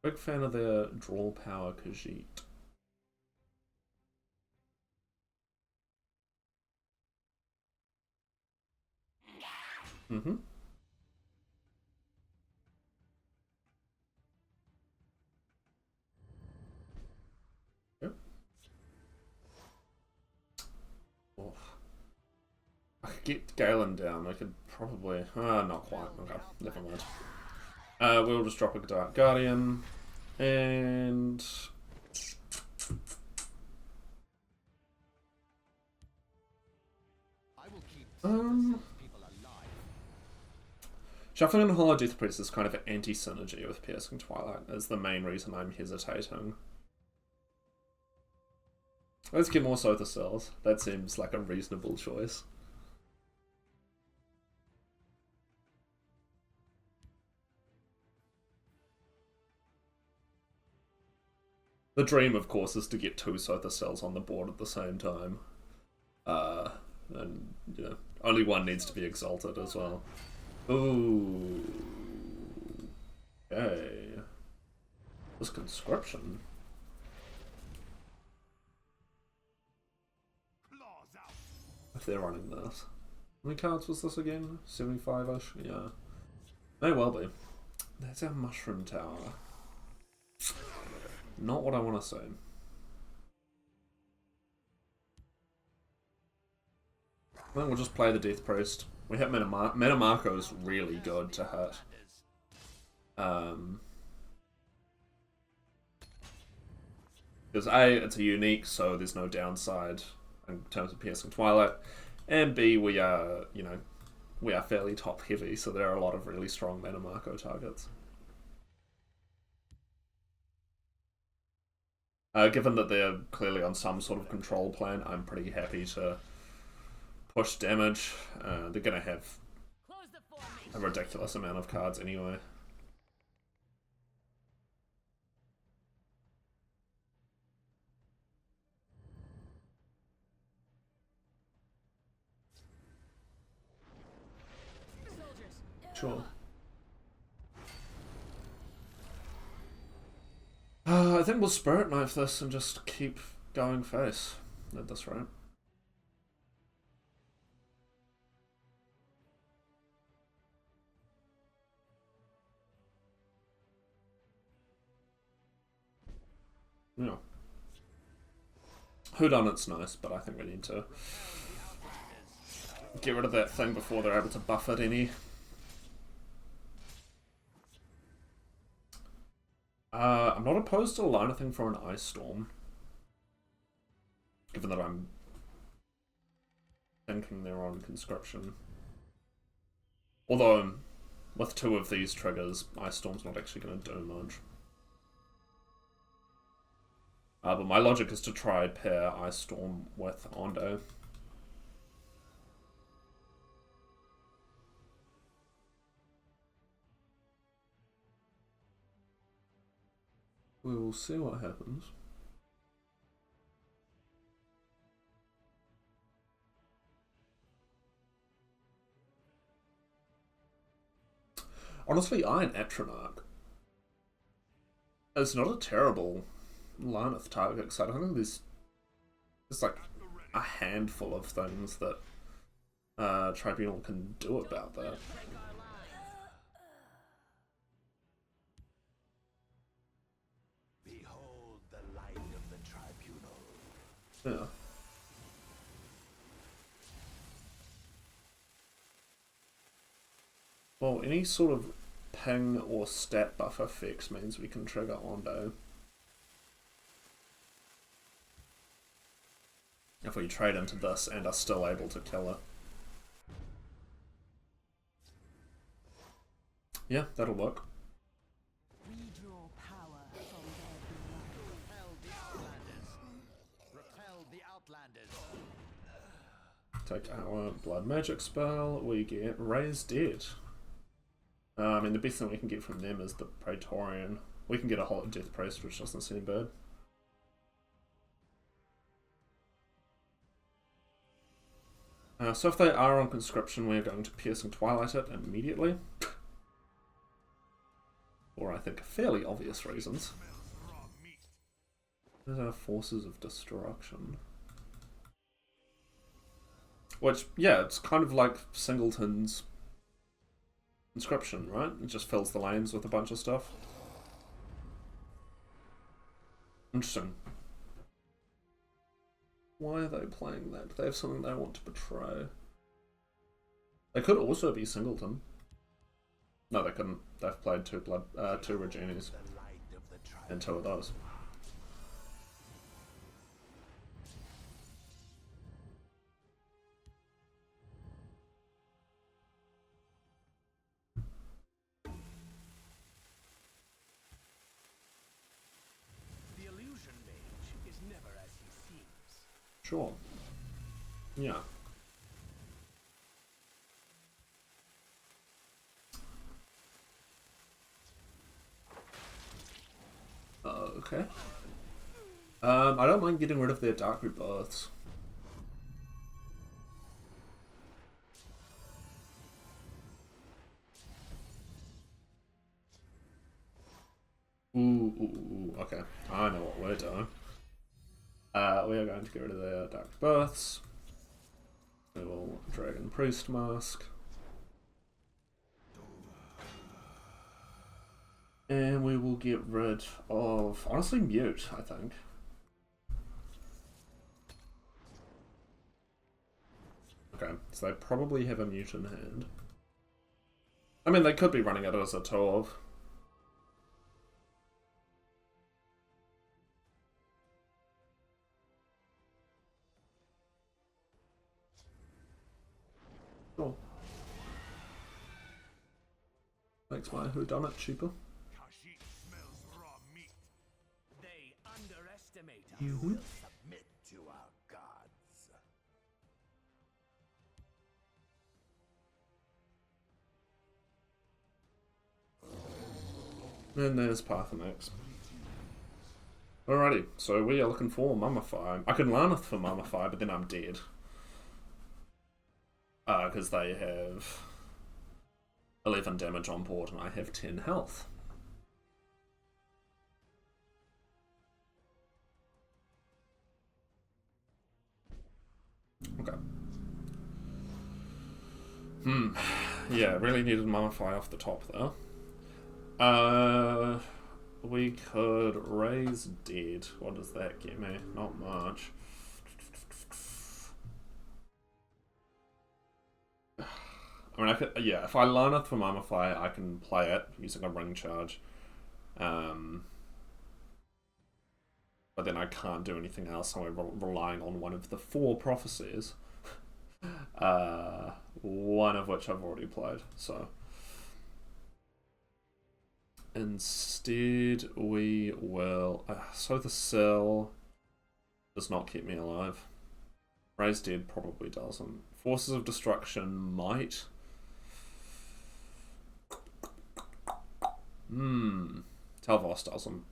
Big fan of their draw power Khajiit. Mm-hmm. Yep. Oh. I could get Galen down. I could probably... not quite. Okay, never mind. We'll just drop a Dark Guardian. And... Shuffling in Hollow Death Priest is kind of an anti-synergy with Piercing Twilight, is the main reason I'm hesitating. Let's get more Sotha Cells. That seems like a reasonable choice. The dream, of course, is to get 2 Sotha Cells on the board at the same time. And, you know, only one needs to be exalted as well. Ooh. Okay. This conscription. If they're running this. How many cards was this again? 75-ish? Yeah. May well be. That's our Mushroom Tower. Not what I want to say. I think we'll just play the Death Priest. We hit Metamarco's really good to hit. Because A, it's a unique, so there's no downside in terms of Piercing Twilight. And B, we are, you know, we are fairly top heavy, so there are a lot of really strong Metamarco targets. Given that they're clearly on some sort of control plan, I'm pretty happy to push damage. They're going to have a ridiculous amount of cards anyway. Sure. I think we'll Spirit Knife this and just keep going face at this rate. Yeah. Whodunit's nice, but I think we need to get rid of that thing before they're able to buff it any. I'm not opposed to anything for an Ice Storm. Given that I'm thinking they're on conscription. Although, with 2 of these triggers, Ice Storm's not actually going to do much. But my logic is to try pair Ice Storm with Ondo. We will see what happens. Honestly, Iron Atronach is not a terrible Laneth target, because I don't think there's like a handful of things that Tribunal can do about that. Behold the light of the Tribunal. Yeah. Well, any sort of ping or stat buff effects means we can trigger Ondo. If we trade into this and are still able to kill it. Yeah, that'll work. We draw power from their blood. Repel the Outlanders. Repel the Outlanders. Take our blood magic spell, we get Raise Dead. I mean, the best thing we can get from them is the Praetorian. We can get a Hot Death Priest, which doesn't seem bad. So if they are on conscription, we're going to Piercing Twilight it immediately. For, I think, fairly obvious reasons. There's our Forces of Destruction. Which, yeah, it's kind of like Singleton's Inscription, right? It just fills the lanes with a bunch of stuff. Interesting. Why are they playing that? Do they have something they want to betray? They could also be Singleton. No, they couldn't. They've played 2 Reginis. And 2 of those. The illusion mage is never as he seems. Sure. Yeah. Okay. I don't mind getting rid of their Dark Rebirths. Ooh, okay. I know what we're doing. We are going to get rid of their Dark Rebirths. We will Dragon Priest Mask. And we will get rid of, honestly, Mute, I think. Okay, so they probably have a Mute in hand. I mean, they could be running it as a 2-of. Sure. Makes my whodunit cheaper. Kashyyyk smells raw meat. They underestimate us. You will submit to our gods. And there's Parthenax. Alrighty, so we are looking for Mummify. I can Laneth for Mummify, but then I'm dead. Because they have 11 damage on board and I have 10 health. Okay. Yeah, really needed Mummify off the top there. we could raise dead. What does that get me? Not much. I mean, I could, yeah, if I line up for Mummify, I can play it using a ring charge. But then I can't do anything else, so we're relying on one of the 4 prophecies. One of which I've already played, so. Instead, we will... so the cell does not keep me alive. Raise Dead probably doesn't. Forces of Destruction might. Telvanni doesn't.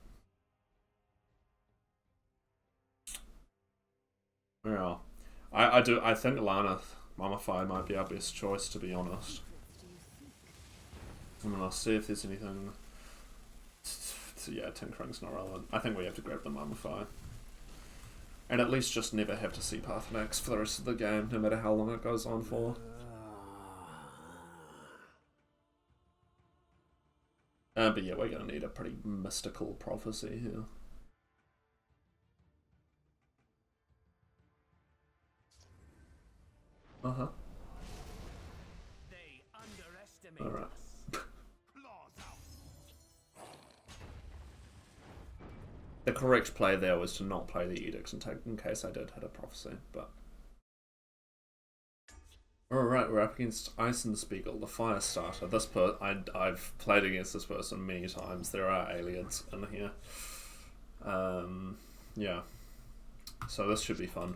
Yeah. I think Laneth Mummify might be our best choice, to be honest. I'm gonna see if there's anything... So yeah, Tinkering's not relevant. I think we have to grab the Mummify. And at least just never have to see Pathanax for the rest of the game, no matter how long it goes on for. But yeah, we're gonna need a pretty mystical prophecy here. Uh-huh. They underestimate Alright. us. Claws out. The correct play there was to not play the Edict and take in case I did hit a prophecy, but... Alright, we're up against Eisenspiegel, the fire starter. This I've played against this person many times. There are aliens in here. Yeah. So this should be fun.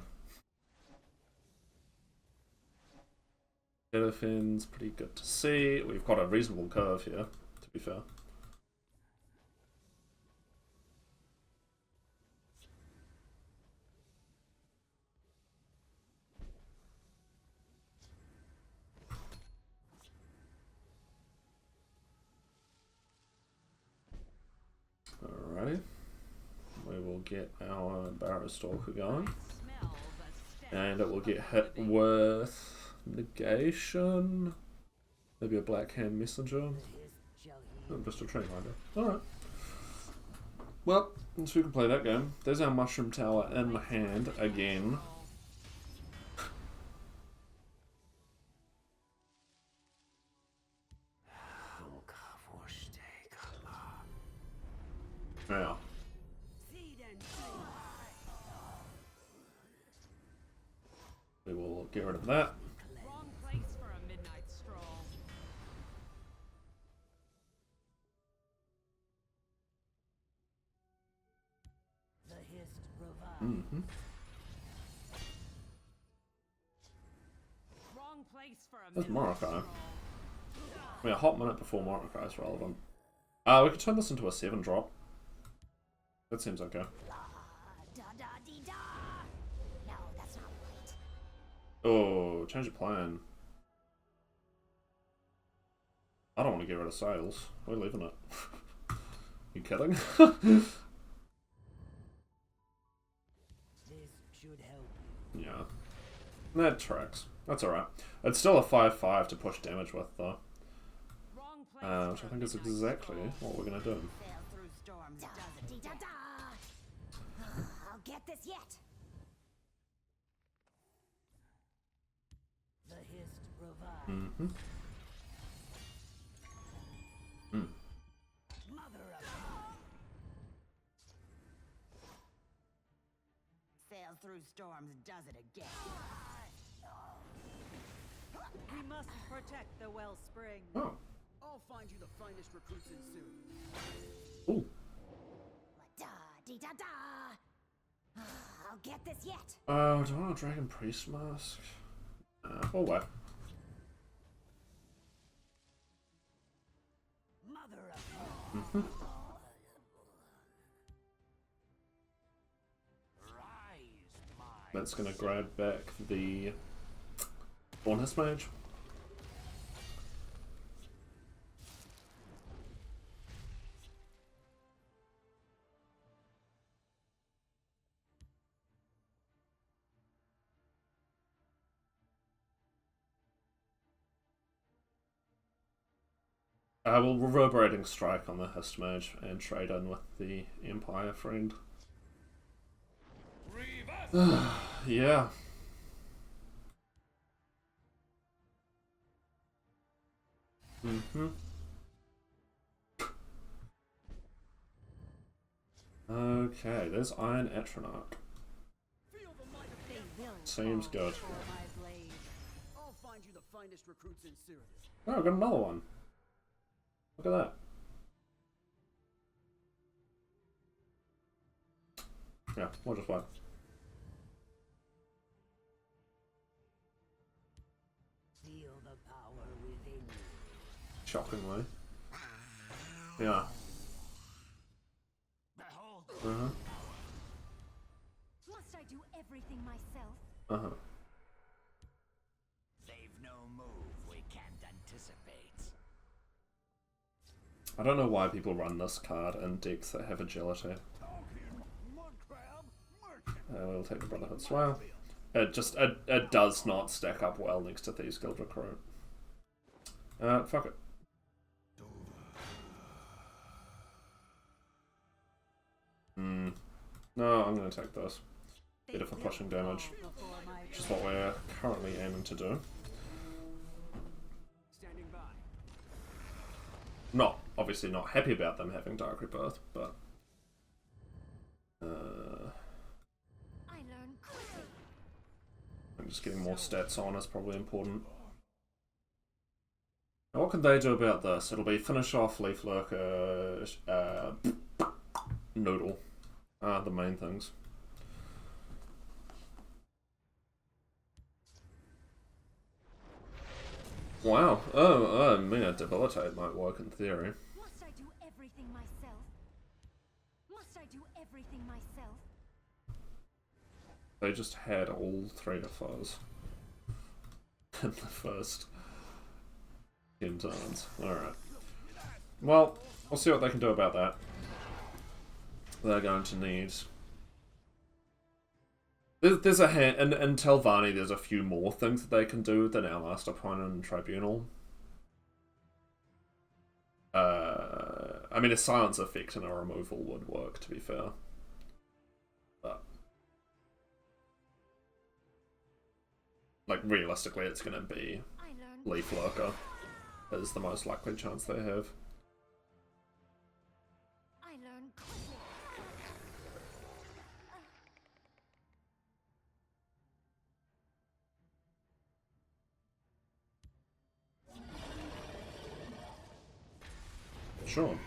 Eleventh's pretty good to see. We've got a reasonable curve here, to be fair. Alrighty. We will get our Barrow Stalker going. And it will get hit with negation. Maybe a Black Hand Messenger. Oh, just a Tree Minder. Alright. Well, so we can play that game. There's our Mushroom Tower in hand again. Now. We will get rid of that. Wrong place for a midnight stroll. The hist revive. Wrong place for a There's midnight Morokai. stroll. I mean, a hot minute before Morokai is relevant. We could turn this into a 7-drop. That seems okay. Da da dee da. No, that's not right. Oh, change of plan. I don't want to get rid of sales. We're leaving it. You kidding? This should help. Yeah. That tracks. That's alright. It's still a 5/5 to push damage with, though. Wrong place Which for I a think is midnight exactly stroll. what we're going to do. Sail through storms. Da dee da da. I'll get this yet. The hist revive. Mother of sail through storms does it again. We must protect the wellspring. Oh. I'll find you the finest recruits in soon. Ooh. Da dee da da. I'll get this yet. Do I want a Dragon Priest Mask? Oh, what? Mother of That's gonna grab back the Bonus Mage. Well, Reverberating Strike on the Mage and trade in with the Empire friend. Yeah. Okay, there's Iron Atronach. Seems good. I'll find you the finest recruits in Syria. Oh, I got another one. Look at that. Yeah, we'll just wait. Feel the power within you. Shockingly. Yeah. Behold. Must I do everything myself? They've no move we can't anticipate. I don't know why people run this card in decks that have agility. We'll take the Brotherhood Slayer. It does not stack up well next to Thieves Guild Recruit. Fuck it. No, I'm gonna take this. Better for pushing damage, which is what we're currently aiming to do. Standing by. Obviously not happy about them having Dark Rebirth, but I learn quickly. I'm just getting more stats on is probably important. Now, what can they do about this? It'll be finish off Leaf Lurker, Noodle. The main things. Wow. Oh, I mean, a Debilitate might work in theory. Must I do everything myself? Must I do everything myself? They just had all 3 defoes in the first 10 turns. Alright. Well, we'll see what they can do about that. They're going to need... There's a hand... In Telvanni, there's a few more things that they can do than our last opponent in Tribunal. I mean, a silence effect and a removal would work, to be fair. But... like, realistically, it's going to be Leaf Lurker is the most likely chance they have. I learn quickly. Sure.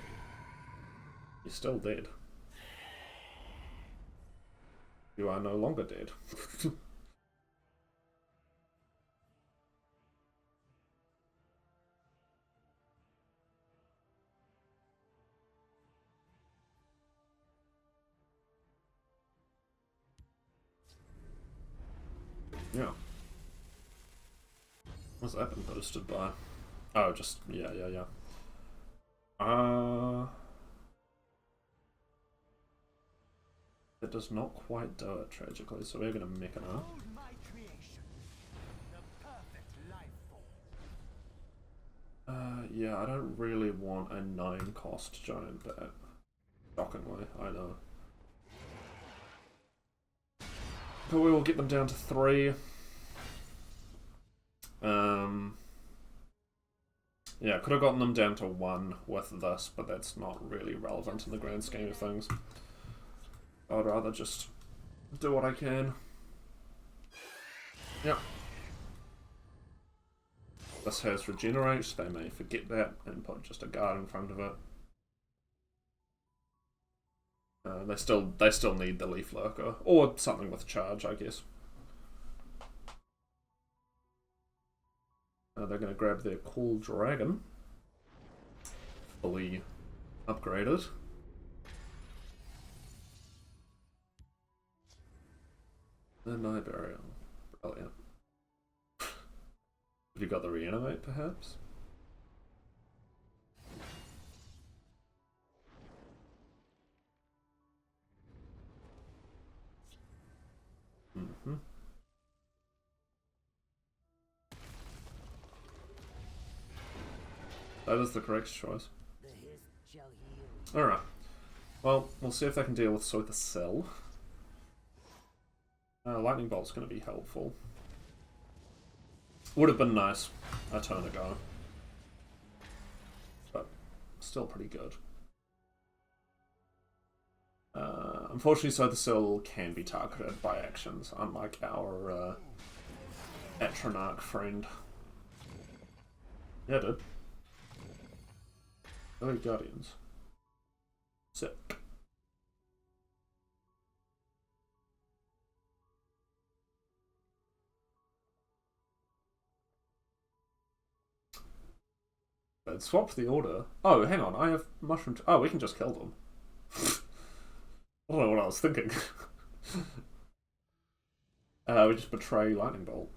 You're still dead. You are no longer dead. Yeah. What's that been boosted by? Oh, just, yeah. It does not quite do it, tragically, so we're gonna make it up. Behold my creation. The perfect life form. Yeah, I don't really want a 9 cost giant bat. Shockingly, I know. But we will get them down to 3. Yeah, could have gotten them down to 1 with this, but that's not really relevant in the grand scheme of things. I'd rather just do what I can. Yep. This has Regenerate, they may forget that and put just a guard in front of it. They still need the Leaf Lurker, or something with charge, I guess. They're going to grab their Cool Dragon, fully upgraded. The Night Burial, brilliant. Have you got the Reanimate, perhaps? That is the correct choice. The hiss shall heal. Alright. Well, we'll see if they can deal with Soither Cell. Lightning Bolt's going to be helpful. Would have been nice a turn ago. But still pretty good. Unfortunately, Soither Cell can be targeted by actions, unlike our Atronach friend. Yeah, dude. Early Guardians. Sick. Let's swap the order. Oh, hang on. I have mushroom. Oh, we can just kill them. I don't know what I was thinking. We just betray Lightning Bolt.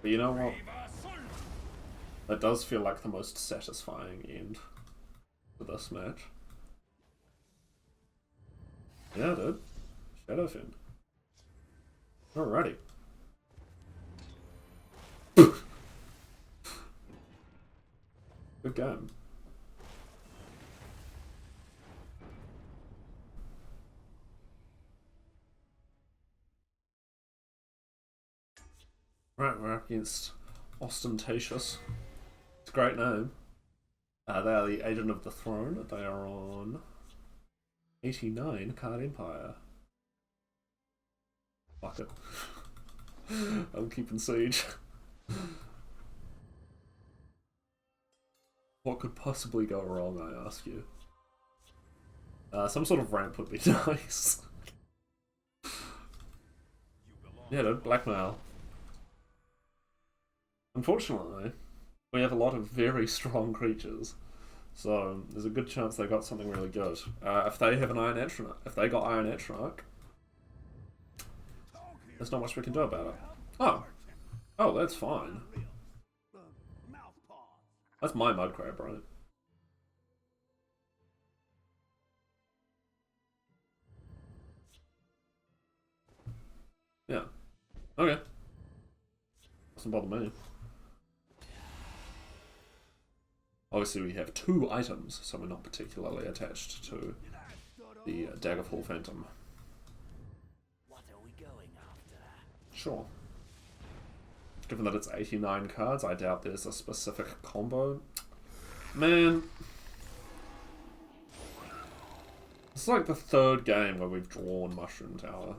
But you know what? That does feel like the most satisfying end for this match. Yeah, dude. Shadowfin. Alrighty. Good game. Right, we're up against Ostentatious. It's a great name. They are the Agent of the Throne. They are on 89 Card Empire. Fuck it. I'm keeping siege. What could possibly go wrong, I ask you? Some sort of ramp would be nice. Yeah, dude, blackmail. Unfortunately, we have a lot of very strong creatures, so there's a good chance they got something really good. If they have an Iron Atronach, if they got Iron Atronach, there's not much we can do about it. Oh. Oh, that's fine. That's my mud crab, right? Yeah. Okay. Doesn't bother me. Obviously we have 2 items, so we're not particularly attached to the Daggerfall Phantom. What are we going after? Sure. Given that it's 89 cards, I doubt there's a specific combo. Man. It's like the 3rd game where we've drawn Mushroom Tower.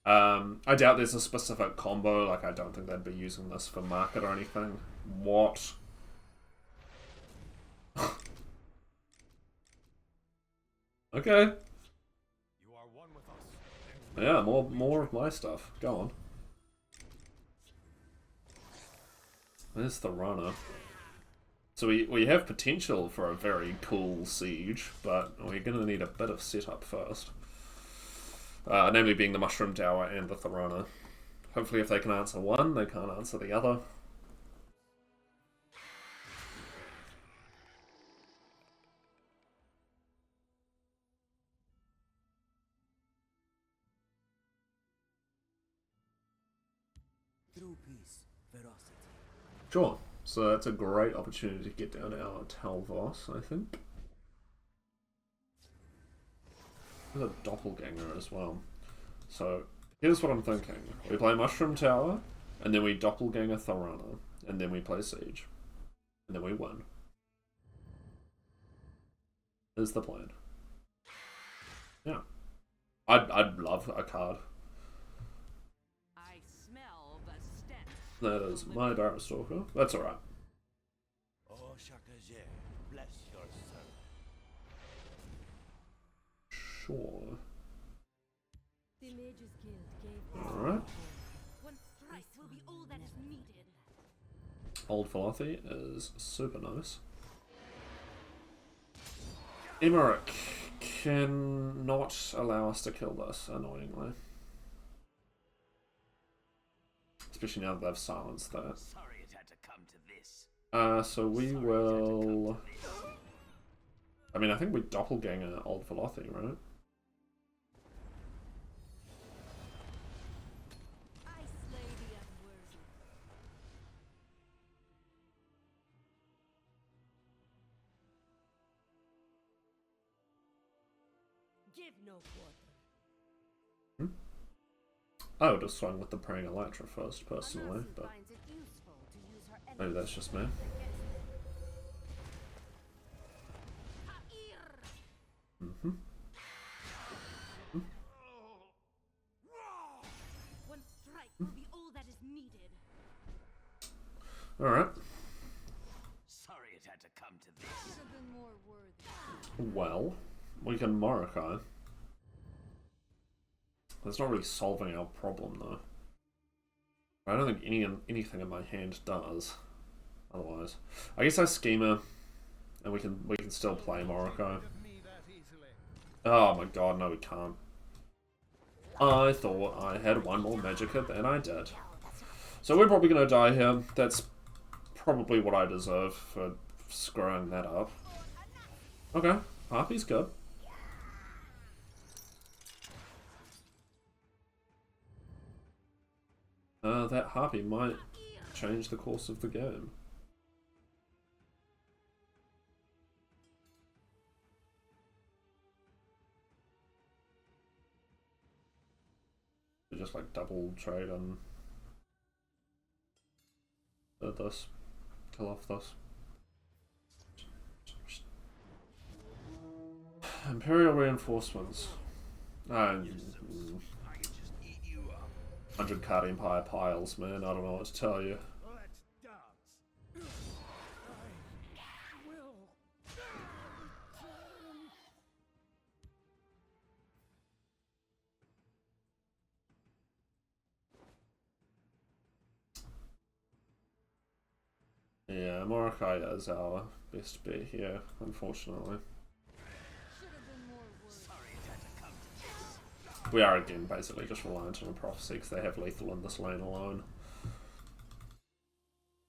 I doubt there's a specific combo, like I don't think they'd be using this for market or anything. What? Okay. You are one with us. Yeah, more of my stuff. Go on. There's the runner. So we have potential for a very cool siege, but we're going to need a bit of setup first. Namely being the Mushroom Tower and the Thorana. Hopefully if they can answer one, they can't answer the other. True peace, ferocity. Sure. So that's a great opportunity to get down our Talvos, I think. There's a Doppelganger as well. So here's what I'm thinking. We play Mushroom Tower, and then we Doppelganger Thorana, and then we play Siege. And then we win. Is the plan. Yeah. I'd love a card. I smell the stench. That is my Barrow Stalker. That's alright. Oh, Shakaje, bless your soul. Sure. The Mage's Guild gave Alright. one strike will be all that is needed. Old Velothi is super nice. Emmerich cannot allow us to kill this, annoyingly. Especially now that they've silenced that. Sorry it had to come to this. So we will... I mean, I think we Doppelganger Old Velothi, right? I slay the unworthy. Give no quarter. I would have swung with the Praying Elytra first, personally, Anasi but finds it useful to use her maybe enemies that's just me. against one strike will be all that is needed. Alright. Sorry it had to come to this. Should have been more worthy. Well, we can Morokai. That's not really solving our problem, though. I don't think anything in my hand does. Otherwise, I guess I Schema, and we can still play Morokai. Oh my god, no, we can't. I thought I had one more Magicka than I did. So we're probably gonna die here. That's probably what I deserve for screwing that up. Okay, Harpy's good. That Harpy might change the course of the game. We just like double trade and this. Kill off this. Imperial reinforcements. 100 card Empire piles, man. I don't know what to tell you. Let's dance. I will. Yeah, Morokai is our best bet here, unfortunately. Should have been more worthy. Sorry it had to come to this. We are again basically just reliant on a prophecy because they have lethal in this lane alone.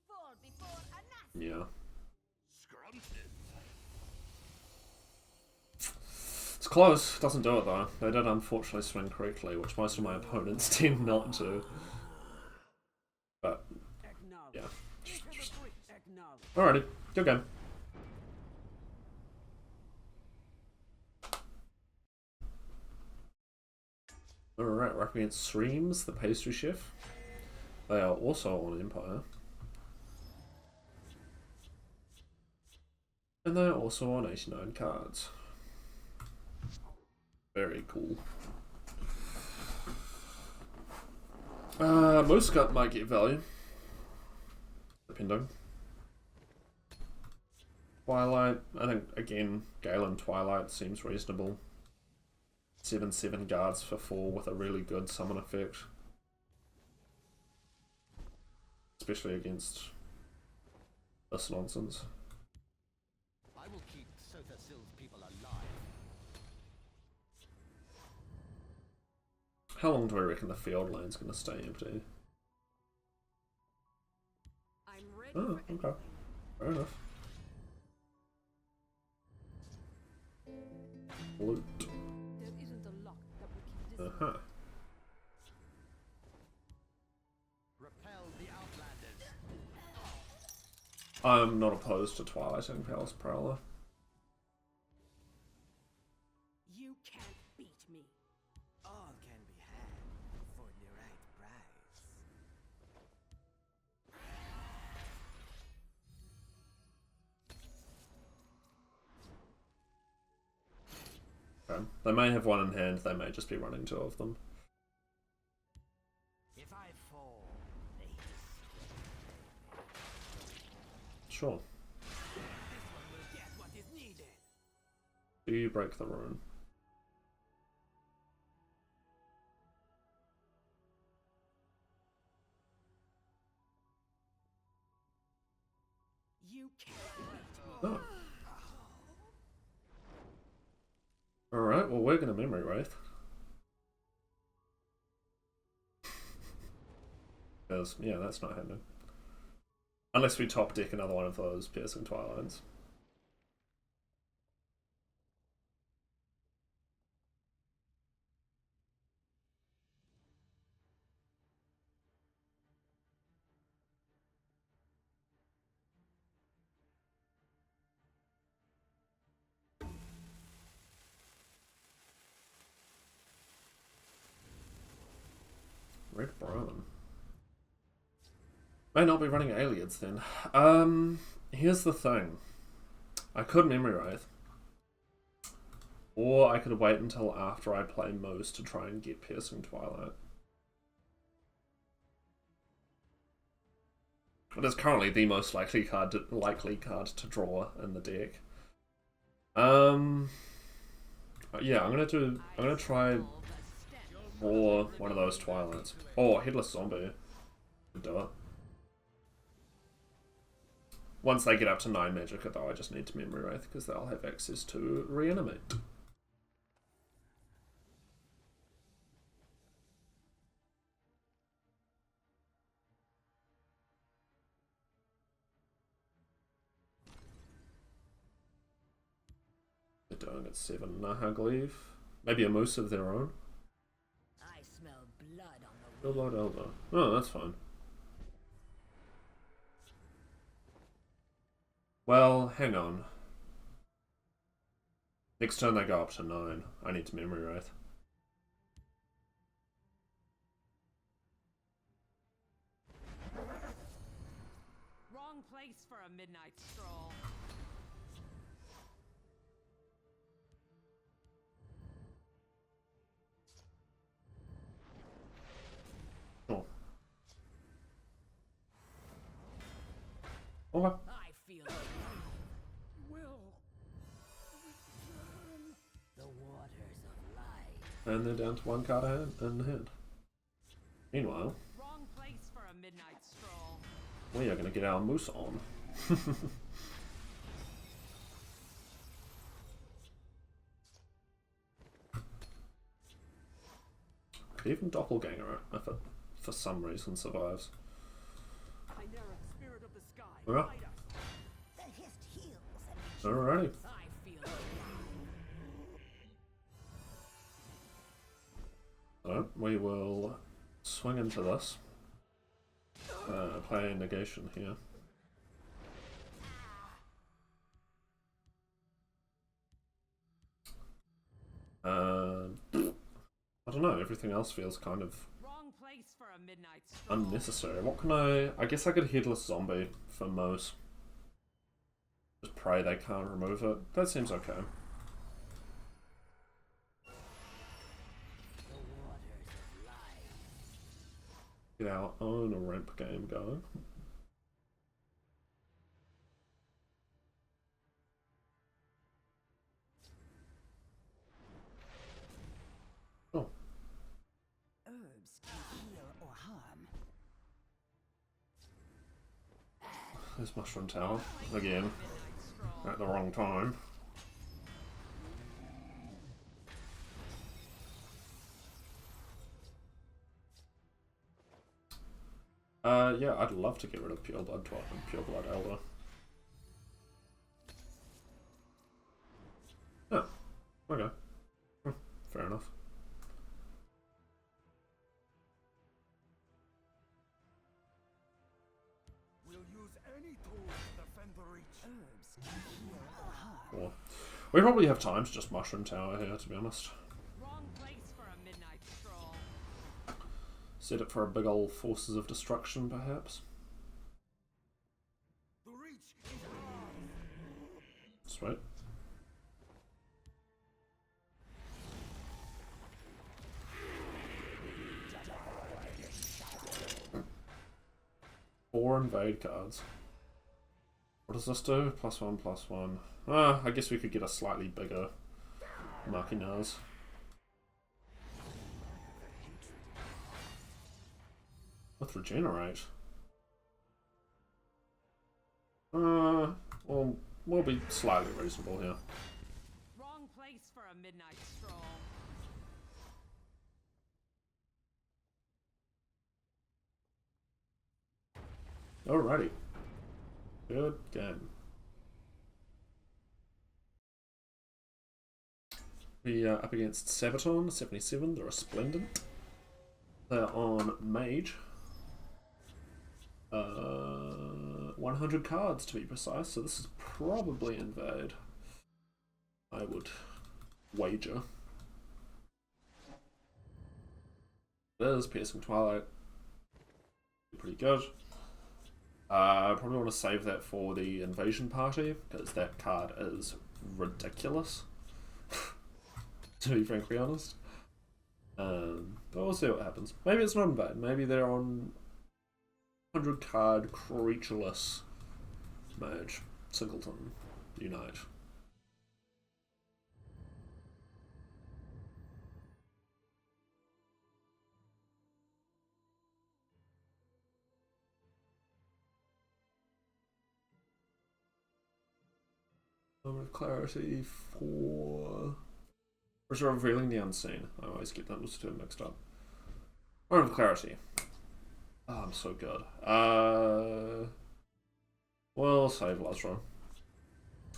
Fall before Anasi. Yeah. Scrumpted. It's close, doesn't do it though. They did unfortunately swing correctly, which most of my opponents tend not to. But, yeah. Alrighty, good game. Alright, we're up against Streams, the pastry chef. They are also on Empire. And they are also on 89 cards. Very cool. Moose Gut might get value. Depending. Twilight, I think, again, Galen Twilight seems reasonable. 7/7 guards for 4 with a really good summon effect. Especially against this nonsense. I will keep Sothasil's people alive. How long do we reckon the field lane's going to stay empty? I'm ready Oh, for okay. Fair enough. Loot. There isn't a lock that will keep this. Uh-huh. Repel the outlanders. I'm not opposed to Twilighting Palace Prowler. You can't beat me. All can be had for the right price. Okay. They may have one in hand, they may just be running 2 of them. If I fall, they Sure. this one will get what is needed. Do you break the rune? You can't beat me. No. Alright, well we're gonna Memory Wraith. Because, yeah, that's not happening. Unless we top deck another one of those Piercing Twilights. Red Brown. May not be running aliens then. Here's the thing. I could Memory Wraith. Or I could wait until after I play Moose to try and get Piercing Twilight. It is currently the most likely card to draw in the deck. Yeah, I'm gonna try draw one of those Twilights. Oh, Headless Zombie. Could do it. Once they get up to 9 Magicka though, I just need to Memory Wraith because they'll have access to Reanimate. They're doing it 7 Nahagleave. Maybe a Moose of their own. I smell blood on the Blood Elder. Oh, that's fine. Well, hang on. Next turn they go up to 9. I need to Memory Wraith. Wrong place for a midnight stroll. Oh. Okay. I feel will the waters of life. And they're down to 1 card in hand. Meanwhile, Wrong place for a midnight stroll. we are going to get our Moose on. Could even Doppelganger it if it for some reason survives. Chimera, spirit of the sky, Yeah. guide us. The hist heals Alrighty. I feel So we will swing into this. Play negation here. I don't know, everything else feels kind of Wrong place for a midnight stroll. unnecessary. What can I guess I could Headless Zombie for Moose. Just pray they can't remove it. That seems okay. the waters of life. Get our own ramp game going. Oh, Herbs can heal or harm. there's Mushroom Tower again Midnight stroll. at the wrong time. Yeah, I'd love to get rid of Pure Blood and Pure Blood Elder. Oh, okay. Fair enough. We'll use any tool to defend the reach. Herbs can heal or harm. Cool. We probably have time to just Mushroom Tower here, to be honest. Wrong place for a midnight stroll. Set it for a big ol' Forces of Destruction, perhaps. The reach is ours. Sweet. Four invade cards. What does this do? +1/+1. I guess we could get a slightly bigger Machinas. With Regenerate. Well, we'll be slightly reasonable here. Wrong place for a midnight stroll. Alrighty. Good game. We are up against Sabaton, 77. They're resplendent. They're on Mage. 100 cards to be precise, so this is probably Invade. I would wager. There's Piercing Twilight. pretty good. I probably want to save that for the invasion party, because that card is ridiculous. To be frankly honest. But we'll see what happens. Maybe it's not invade. Maybe they're on 100 card creatureless Mage. Singleton. Unite. Moment of clarity for... Or is it revealing the unseen? I always get those two mixed up. Moment of clarity. Oh, I'm so good. We'll save Lazra.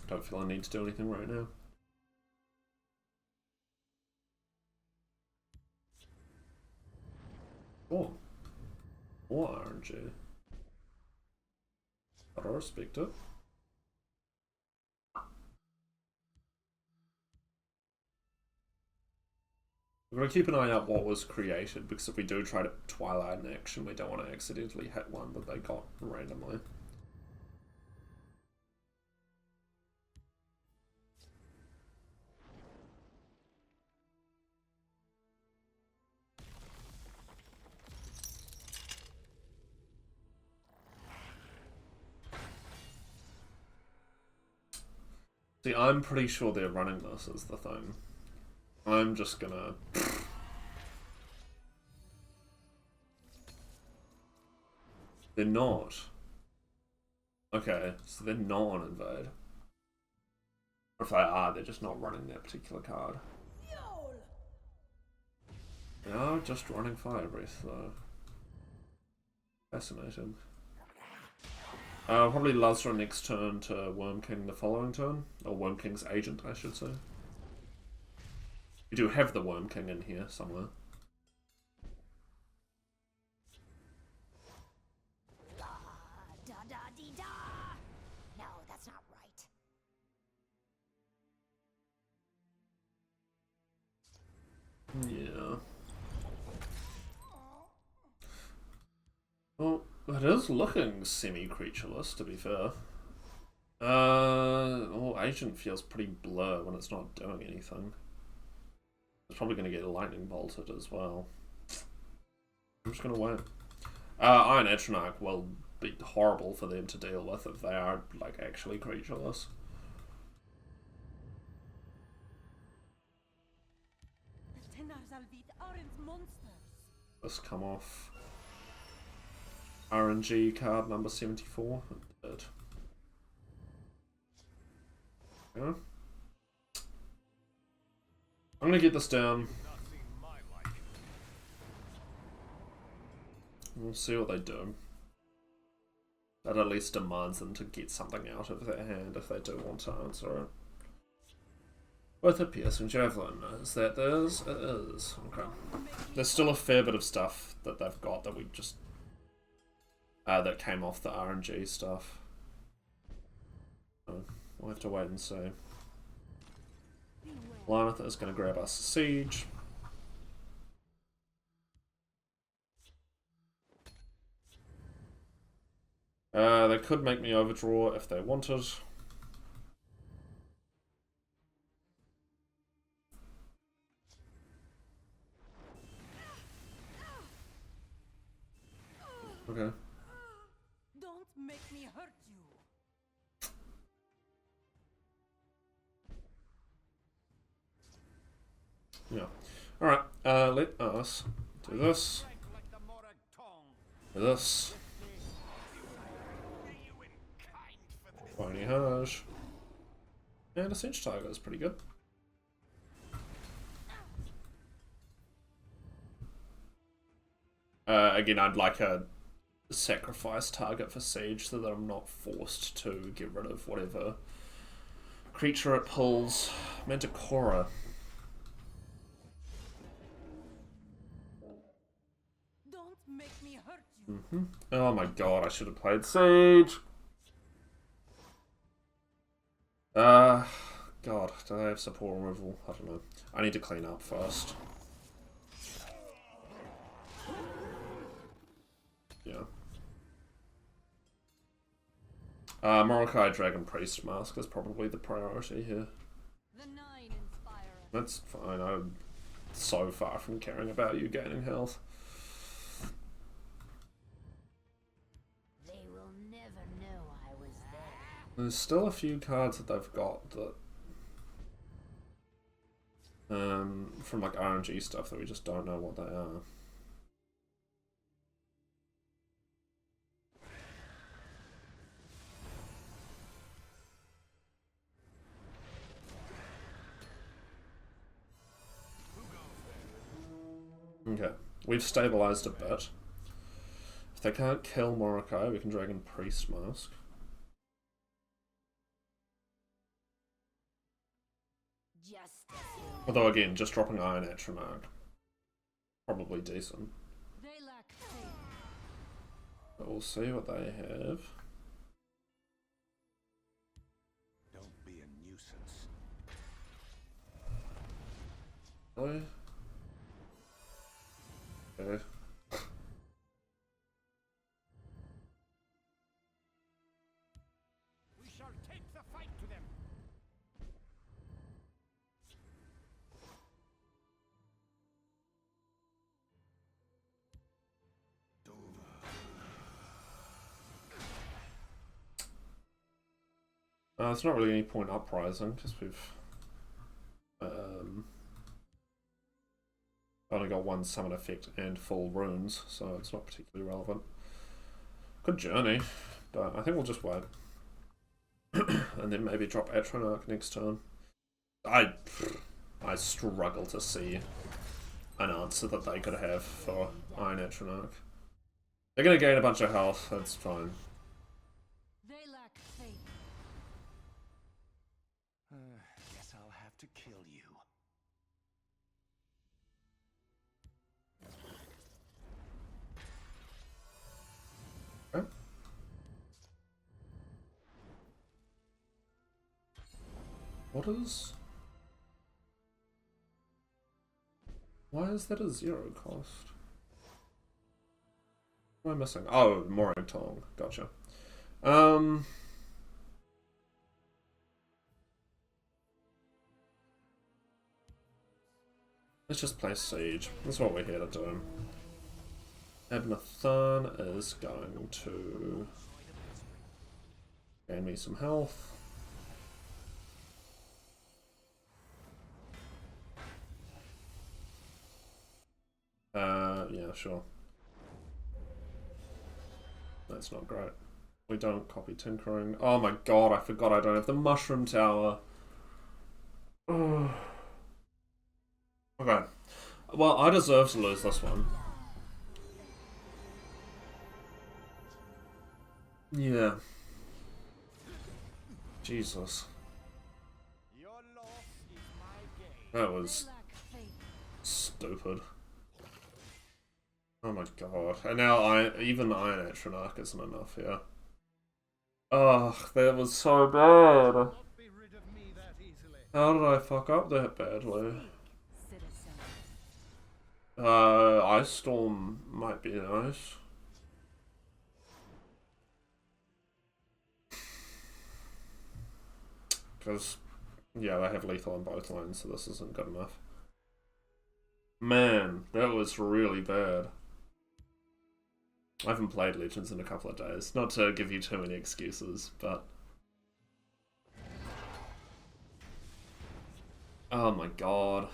Don't feel I need to do anything right now. Oh. More RNG. But I respect it. We're going to keep an eye out what was created, because if we do try to Twilight in action, we don't want to accidentally hit one that they got randomly. See, I'm pretty sure they're running this is the thing. I'm just gonna... They're not. Okay, so they're not on invade. Or if they are, they're just not running that particular card. They are just running Fire Breath, though. Fascinating. Probably Lazra next turn to Worm King the following turn. Or Worm King's agent, I should say. We do have the Worm King in here somewhere. La da da dee da. No, that's not right. Yeah. Well, it is looking semi-creatureless, to be fair. Well, agent feels pretty blur when it's not doing anything. It's probably going to get lightning bolted as well. I'm just going to wait. Iron Atronach will be horrible for them to deal with if they are, like, actually creatureless. This come off. RNG card number 74. It did. Yeah. I'm gonna get this down. We'll see what they do. That at least demands them to get something out of their hand if they do want to answer it. With a piercing javelin, is that theirs? It is. Okay. There's still a fair bit of stuff that they've got that we just that came off the RNG stuff. So we'll have to wait and see. Lyneth is going to grab us a siege. They could make me overdraw if they wanted. Okay. Don't make me hurt you. Yeah. Alright, let us do this. Do this. Phony Hajj. And a Cinch Tiger is pretty good. Again, I'd like a sacrifice target for Siege so that I'm not forced to get rid of whatever creature it pulls. Manticora. Don't make me hurt you. Oh my god, I should have played Siege. God, do they have support removal? I don't know. I need to clean up first. Yeah. Morokai Dragon Priest Mask is probably the priority here. The nine inspire us. That's fine, I'm so far from caring about you gaining health. They will never know I was there. There's still a few cards that they've got that from like RNG stuff that we just don't know what they are. Okay, we've stabilized a bit. If they can't kill Morokai, we can Dragon Priest Mask. Although again, just dropping Iron Atronach, probably decent. They lack faith. But we'll see what they have. Don't be a nuisance. Really? Okay. We shall take the fight to them. There's not really any point uprising because we've only got one summon effect and full runes, so it's not particularly relevant. Good journey, but I think we'll just wait. And then maybe drop Atronach next turn. I struggle to see an answer that they could have for Iron Atronach. They're going to gain a bunch of health, that's fine. They lack faith. Guess I'll have to kill you. Okay. What is... Why is that a 0 cost? What am I missing? Oh, Morag Tong. Gotcha. Let's just play Siege. That's what we're here to do. Ebonheart is going to gain me some health. Yeah, sure. That's not great. We don't copy Tinkering. Oh my god, I forgot I don't have the Mushroom Tower. Oh. Okay. Well, I deserve to lose this one. Yeah. Jesus. Your loss is my gain. That They was lack faith. stupid. Oh my god. And now even Iron Atronach isn't enough here. Ugh, that was so bad. Not be rid of me that easily. How did I fuck up that badly? Citizen. Ice Storm might be nice. Because, yeah, they have lethal on both lines, so this isn't good enough. Man, that was really bad. I haven't played Legends in a couple of days. Not to give you too many excuses, but... Oh my god.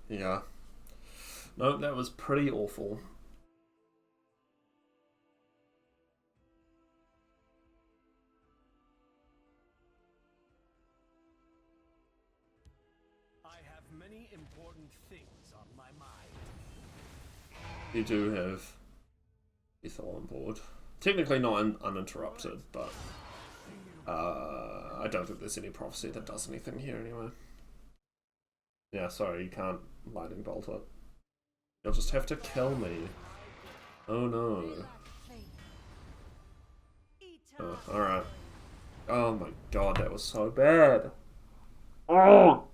Yeah. No, that was pretty awful. I have many important things on my mind. You do have Ethel on board. Technically not uninterrupted, but I don't think there's any prophecy that does anything here anyway. Yeah, sorry, you can't lightning bolt it. You'll just have to kill me. Oh no. They lack faith. Eternal. Oh, alright. Oh my god, that was so bad. Oh!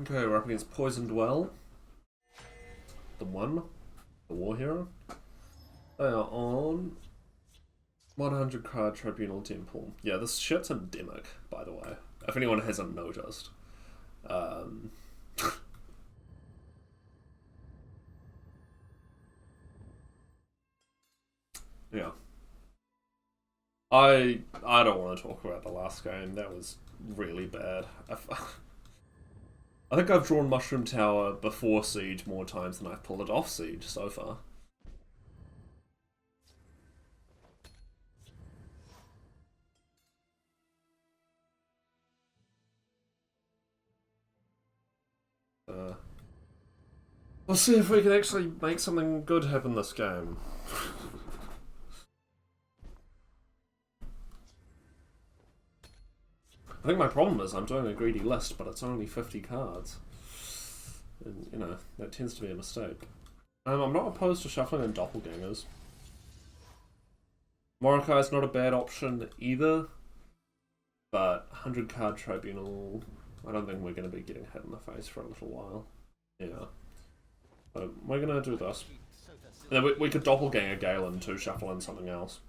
Okay, we're up against Poisoned Well. the one, the war hero. They are on 100 card Tribunal Temple. Yeah, this shit's endemic, by the way, if anyone hasn't noticed. Yeah. I don't want to talk about the last game. That was really bad. I think I've drawn Mushroom Tower before Siege more times than I've pulled it off Siege so far. We'll see if we can actually make something good happen this game. I think my problem is I'm doing a greedy list, but it's only 50 cards. And, you know, that tends to be a mistake. I'm not opposed to shuffling in doppelgangers. Morokai's not a bad option either, but 100 card Tribunal, I don't think we're going to be getting hit in the face for a little while. Yeah. So we're going to do this. And then we could doppelganger Galen to shuffle in something else.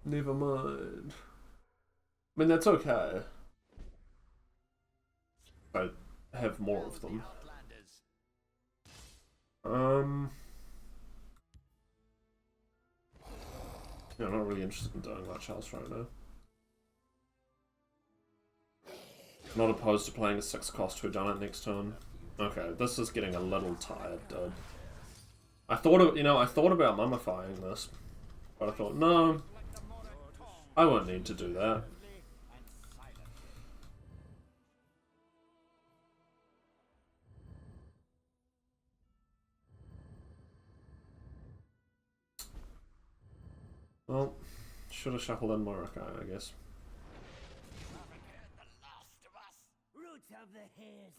Never mind. I mean, that's okay. I have more of them. Yeah, I'm not really interested in doing much else right now. Not opposed to playing a 6-cost whodunit next turn. Okay, this is getting a little tired, dude. I thought of, I thought about mummifying this, but I thought, no, I won't need to do that. Well, should have shuffled in Morokai, I guess. Roots of the hairs.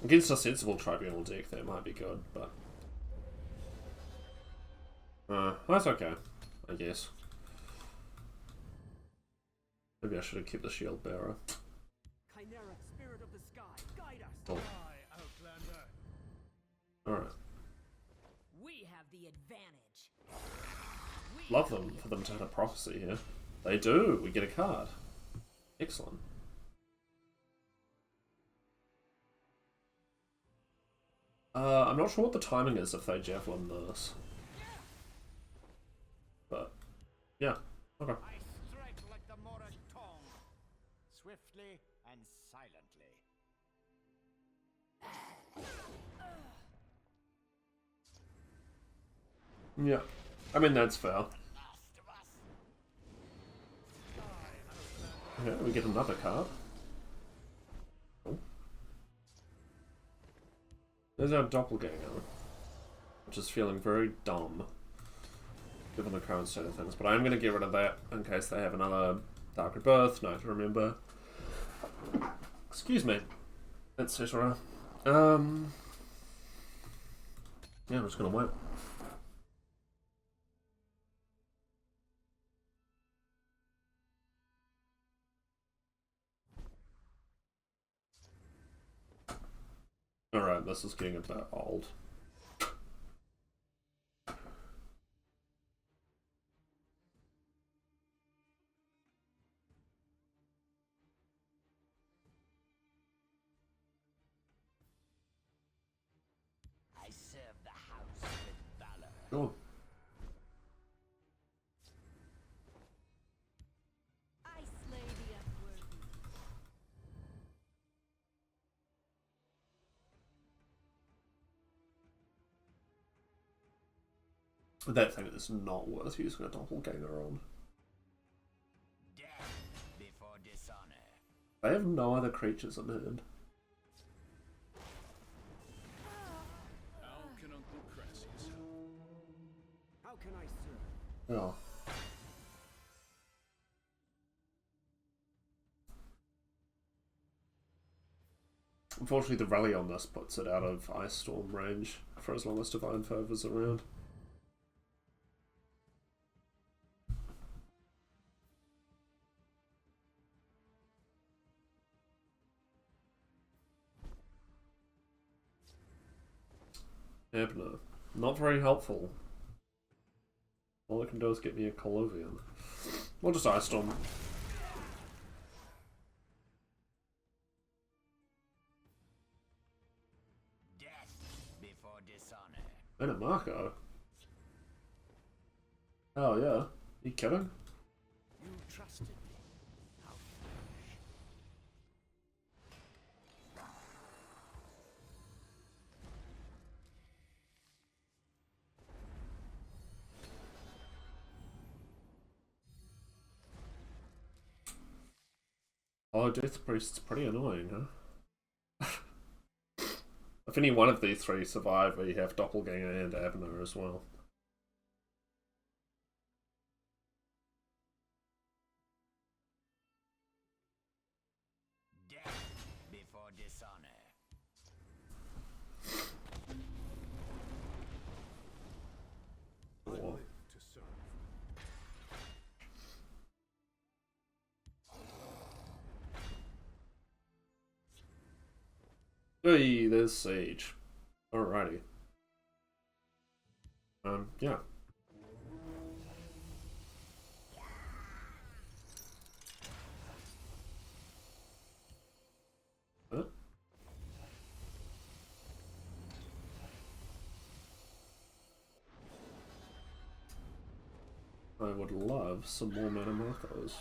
Against a sensible Tribunal deck, that might be good, but... that's okay, I guess. Maybe I should have kept the Shield Bearer. Chimera, spirit of the sky, guide us. Oh. Alright. We have the advantage. Love them for them to have a prophecy here. They do! We get a card. Excellent. I'm not sure what the timing is if they javelin this. But, yeah. Okay. I strike like the Morak tongue, swiftly and silently. Yeah. I mean, that's fair. Okay, we get another card. Cool. There's our doppelganger, which is feeling very dumb, given the current state of things. But I'm going to get rid of that in case they have another Dark Rebirth, Night to Remember. Excuse me, etc. Yeah, I'm just going to wait. Alright, this is getting a bit old. I serve the house with valor. Cool. I slay the unworthy. That thing is not worth using a doppelganger on. Death before dishonor. They have no other creatures in hand. How can Uncle Crassus help? How can I serve? Yeah. Unfortunately, the rally on this puts it out of Ice Storm range for as long as Divine Favour's around. Ebner. Not very helpful. All it can do is get me a Colovian. We'll just Ice Storm. And a Marco. Oh yeah. You kidding? You trusted me. How foolish. Oh, Death Priest's pretty annoying, huh? If any one of these three survive, we have Doppelganger and Abner as well. Death before dishonor. Or... To serve. Hey, there's Siege. Alrighty. Yeah. Huh? I would love some more Mana Marcos.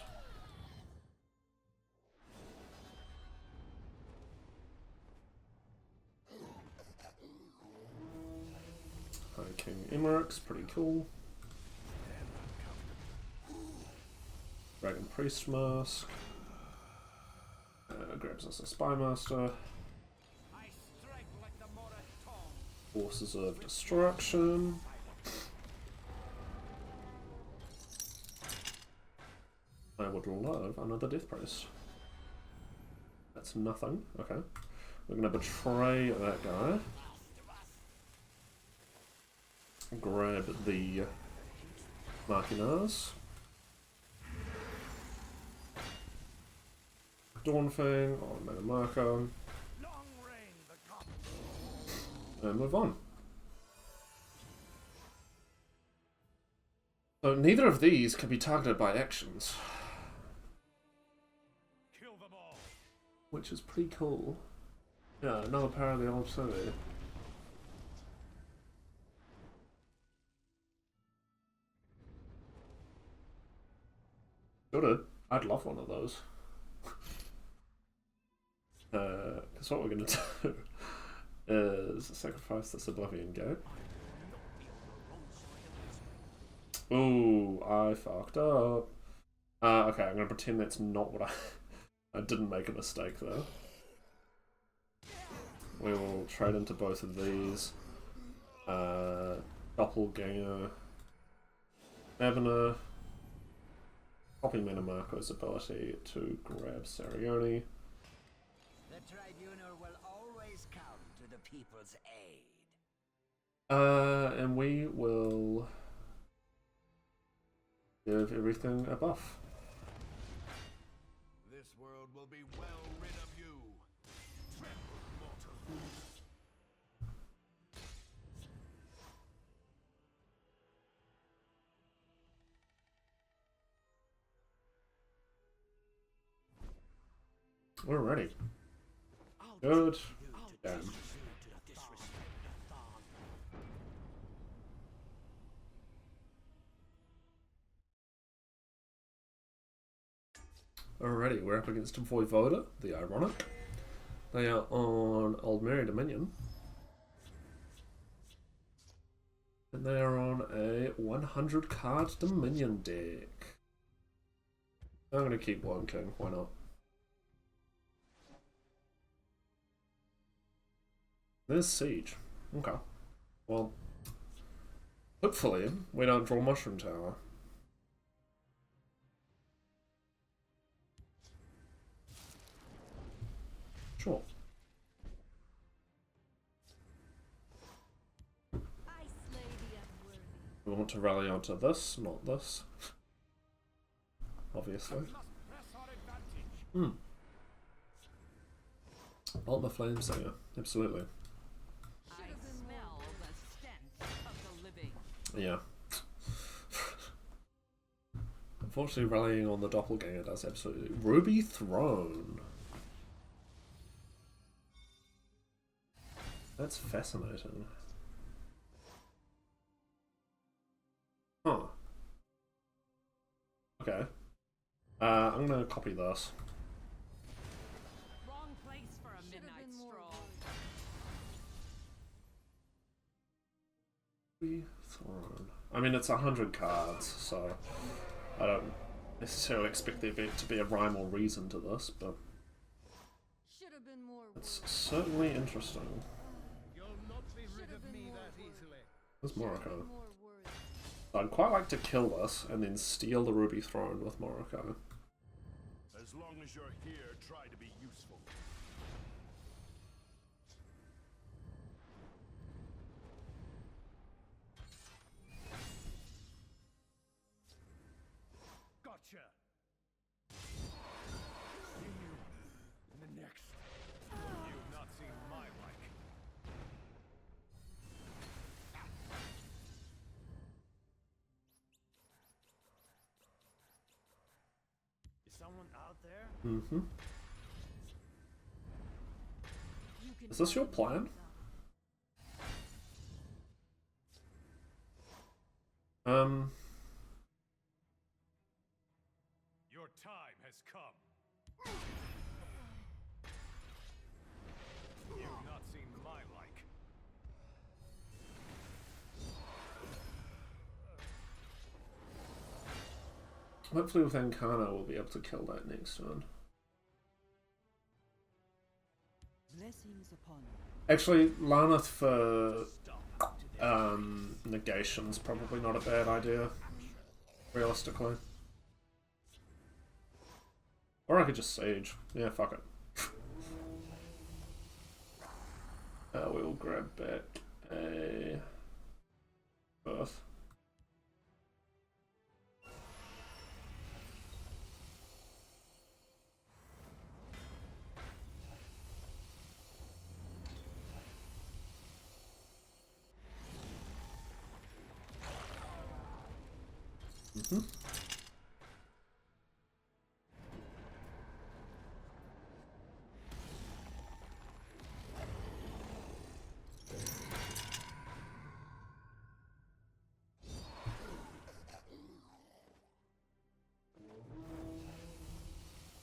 King Emmerich's pretty cool. Dragon Priest Mask. Grabs us a Spy Master. I strike like the Morat Forces of Destruction. I would love another Death Priest. That's nothing. Okay. We're gonna betray that guy. Grab the Machinas. Dawnfang on Mana Marco. And move on. So neither of these can be targeted by actions. Kill them all. Which is pretty cool. Yeah, another power of the old city. Good. I'd love one of those. Because what we're going to do is sacrifice this Oblivion Gate. Ooh, I fucked up. Okay, I'm going to pretend that's not what I didn't make a mistake though. We will trade into both of these. Doppelganger. Abner. Copy Mana Marco's ability to grab Sarioni. The Tribunal will always come to the people's aid. And we will give everything a buff. This world will be well rid of you. Trample, mortal. Alrighty. Good. Damn. Alrighty, we're up against Voivode, the Ironic. They are on Old Mary Dominion. And they are on a 100 card Dominion deck. I'm going to keep one king, why not? There's Siege. Okay. Well, hopefully we don't draw Mushroom Tower. Sure. We want to rally onto this, not this. Obviously. Ultima Flame Singer, absolutely. I smell the stench of the living. Yeah. Unfortunately, rallying on the doppelganger does absolutely. Ruby Throne. That's fascinating. Huh. Okay. I'm gonna copy this. Wrong place for a midnight stroll. Ruby Throne. I mean, it's 100 cards, so I don't necessarily expect there to be a rhyme or reason to this, but Should have been more. it's certainly interesting. You'll not be rid of me that easily. There's Morocco. More words. I'd quite like to kill this and then steal the Ruby Throne with Morocco. As long as you're here, try to be useful. Gotcha. See you in the next. You've not seen my like. Is someone out there? Mm-hmm. You can Is this your plan? Your time has come. You've not seen my like. Hopefully with Ancana we'll be able to kill that next turn. Blessings upon you. Actually, Laneth for negation's probably not a bad idea, realistically. Or I could just Siege. Yeah, fuck it. We'll grab back a Birth. Mm-hmm.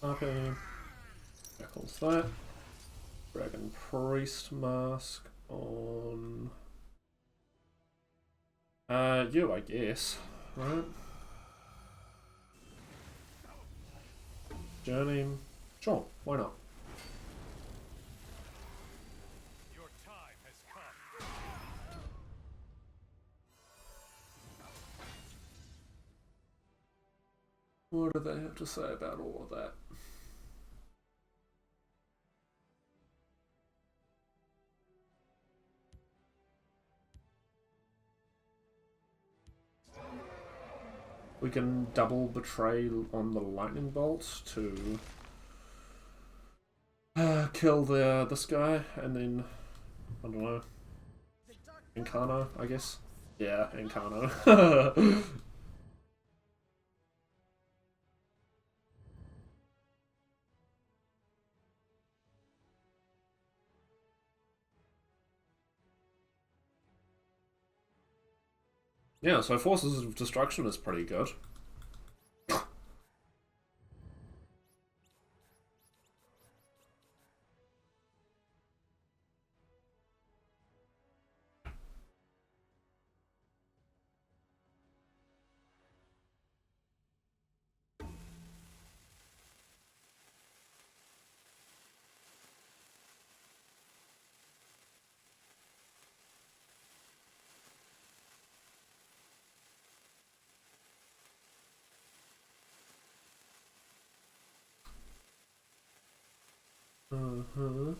Okay. Echoes that. Dragon Priest Mask on you, I guess. Right? Journey. Sure, why not? Your time has come. What do they have to say about all of that? We can double betray on the lightning bolt to kill this guy, and then I don't know, Incarno, I guess. Yeah, Incarno. Yeah, so Forces of Destruction is pretty good. Uh-huh.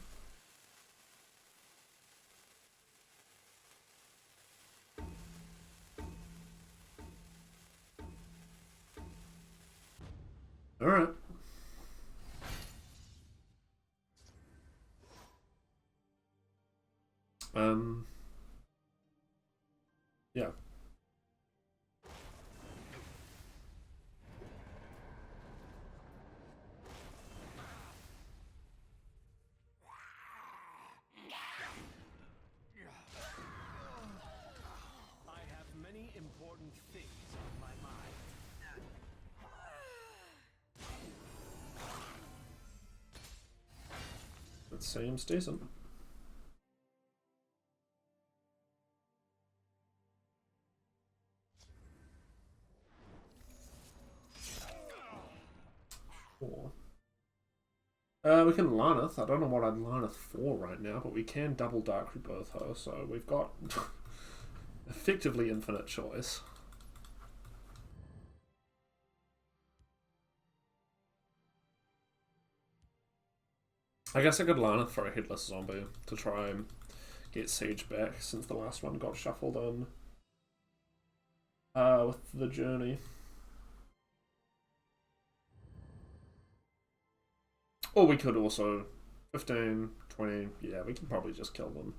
Alright. Yeah. I have many important things on my mind. That seems decent. Sure. We can Laneth. I don't know what I'd Laneth for right now, but we can double Dark Rebirth her, so we've got effectively infinite choice. I guess I could Laneth for a Headless Zombie to try and get Siege back, since the last one got shuffled in with the Journey. Or we could also 15, 20, yeah, we can probably just kill them.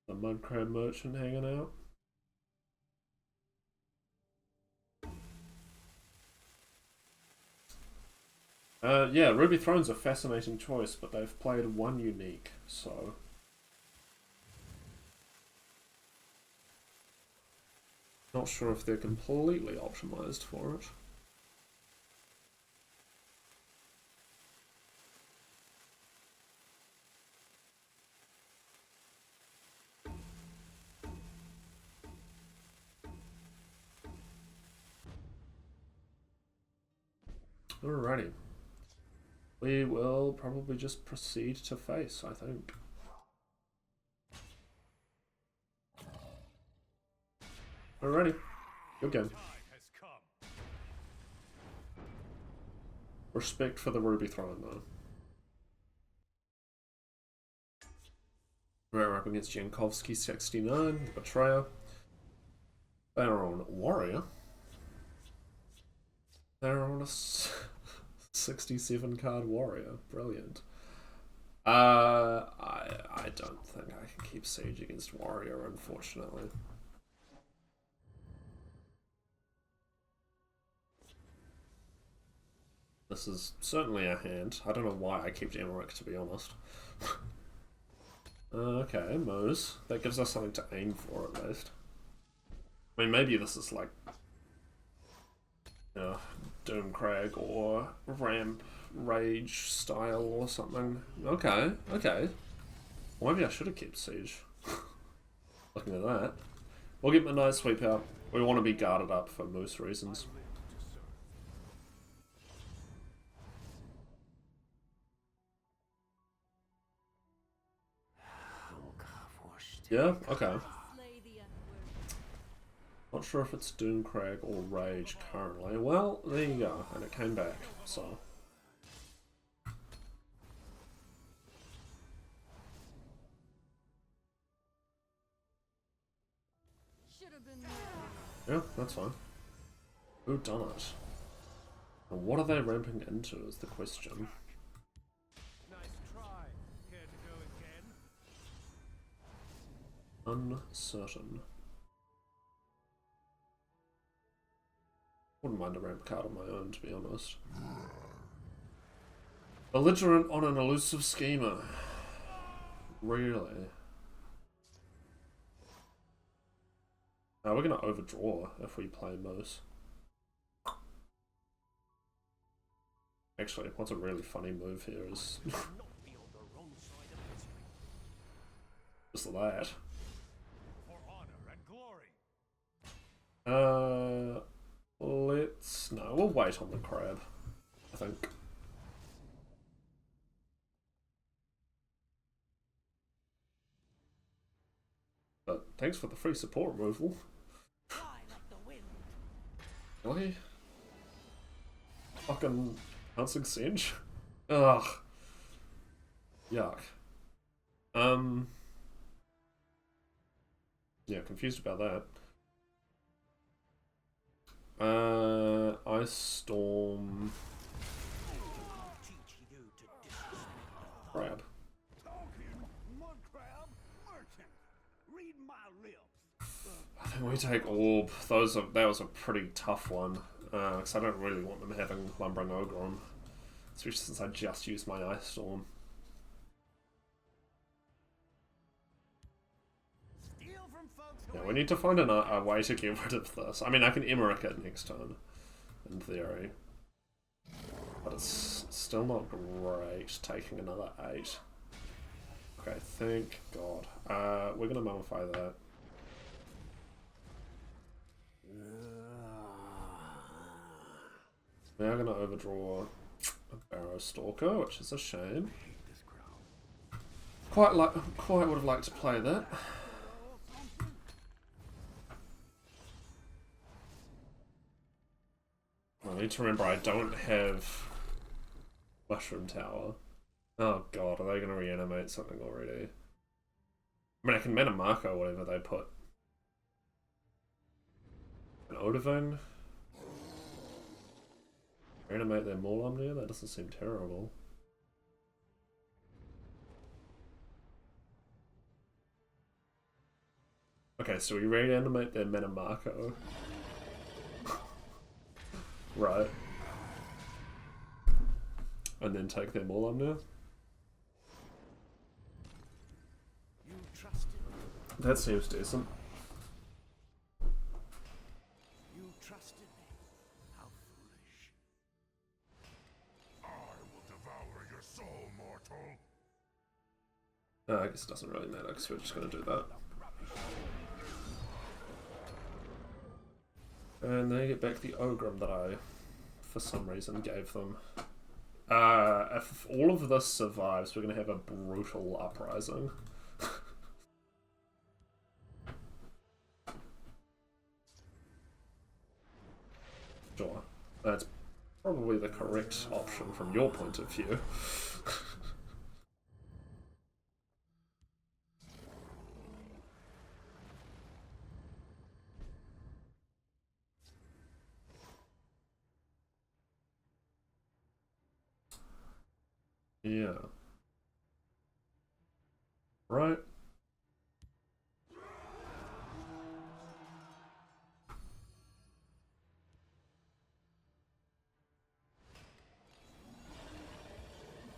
The Mudcrab Merchant hanging out. Yeah, Ruby Throne's a fascinating choice, but they've played one unique, so... Not sure if they're completely optimized for it. Alrighty. We will probably just proceed to face, I think. Alrighty. Good game. Respect for the Ruby Throne, though. We're up against Jankowski 69, the Betrayer. Baron Warrior. They're on a 67 card warrior. Brilliant. I don't think I can keep Siege against Warrior, unfortunately. This is certainly a hand. I don't know why I kept Emmerich, to be honest. Okay, Mose. That gives us something to aim for, at least. I mean, maybe this is like... Doomcrag or Ramp Rage style or something. Okay, okay. Well, maybe I should have kept Siege. Looking at that. We'll get Midnight Sweep out. We want to be guarded up for most reasons. Yeah, okay. Not sure if it's Doomcrag or Rage currently. Well, there you go, and it came back, so. Yeah, that's fine. Who done it? And what are they ramping into is the question. Nice try. Care to go again? Uncertain. Wouldn't mind a ramp card on my own, to be honest. Belligerent on an elusive schemer. Really? We're gonna overdraw if we play Moose. Actually, what's a really funny move here is just that. For honor and glory. No, we'll wait on the crab, I think. But thanks for the free support removal. Really? Fucking Pouncing Singe? Ugh. Yuck. Yeah, confused about that. Ice Storm. Crab. Mud crab merchant. Read my lips. I think we take Orb. That was a pretty tough one. Because I don't really want them having Lumbering Ogre on. Especially since I just used my Ice Storm. Steal from folks who Yeah, we need to find a way to get rid of this. I mean, I can Emmerich it next turn, in theory. But it's still not great taking another 8. Okay, thank God. We're gonna mummify that. Now I'm gonna overdraw a Barrow Stalker, which is a shame. Quite would have liked to play that. I need to remember I don't have Mushroom Tower. Oh god, are they going to reanimate something already? I mean, I can mana Marco whatever they put. An Odivine? Reanimate their Maulumnir? That doesn't seem terrible. Okay, so we reanimate their mana Marco. Right. And then take their Maulumnir. you trusted. That seems decent. You trusted me. How foolish. I will devour your soul, mortal. I guess it doesn't really matter because we're just going to do that. And they get back the Ogrim that I, for some reason, gave them. If all of this survives, we're going to have a brutal uprising. Sure. That's probably the correct option from your point of view. Yeah. Right.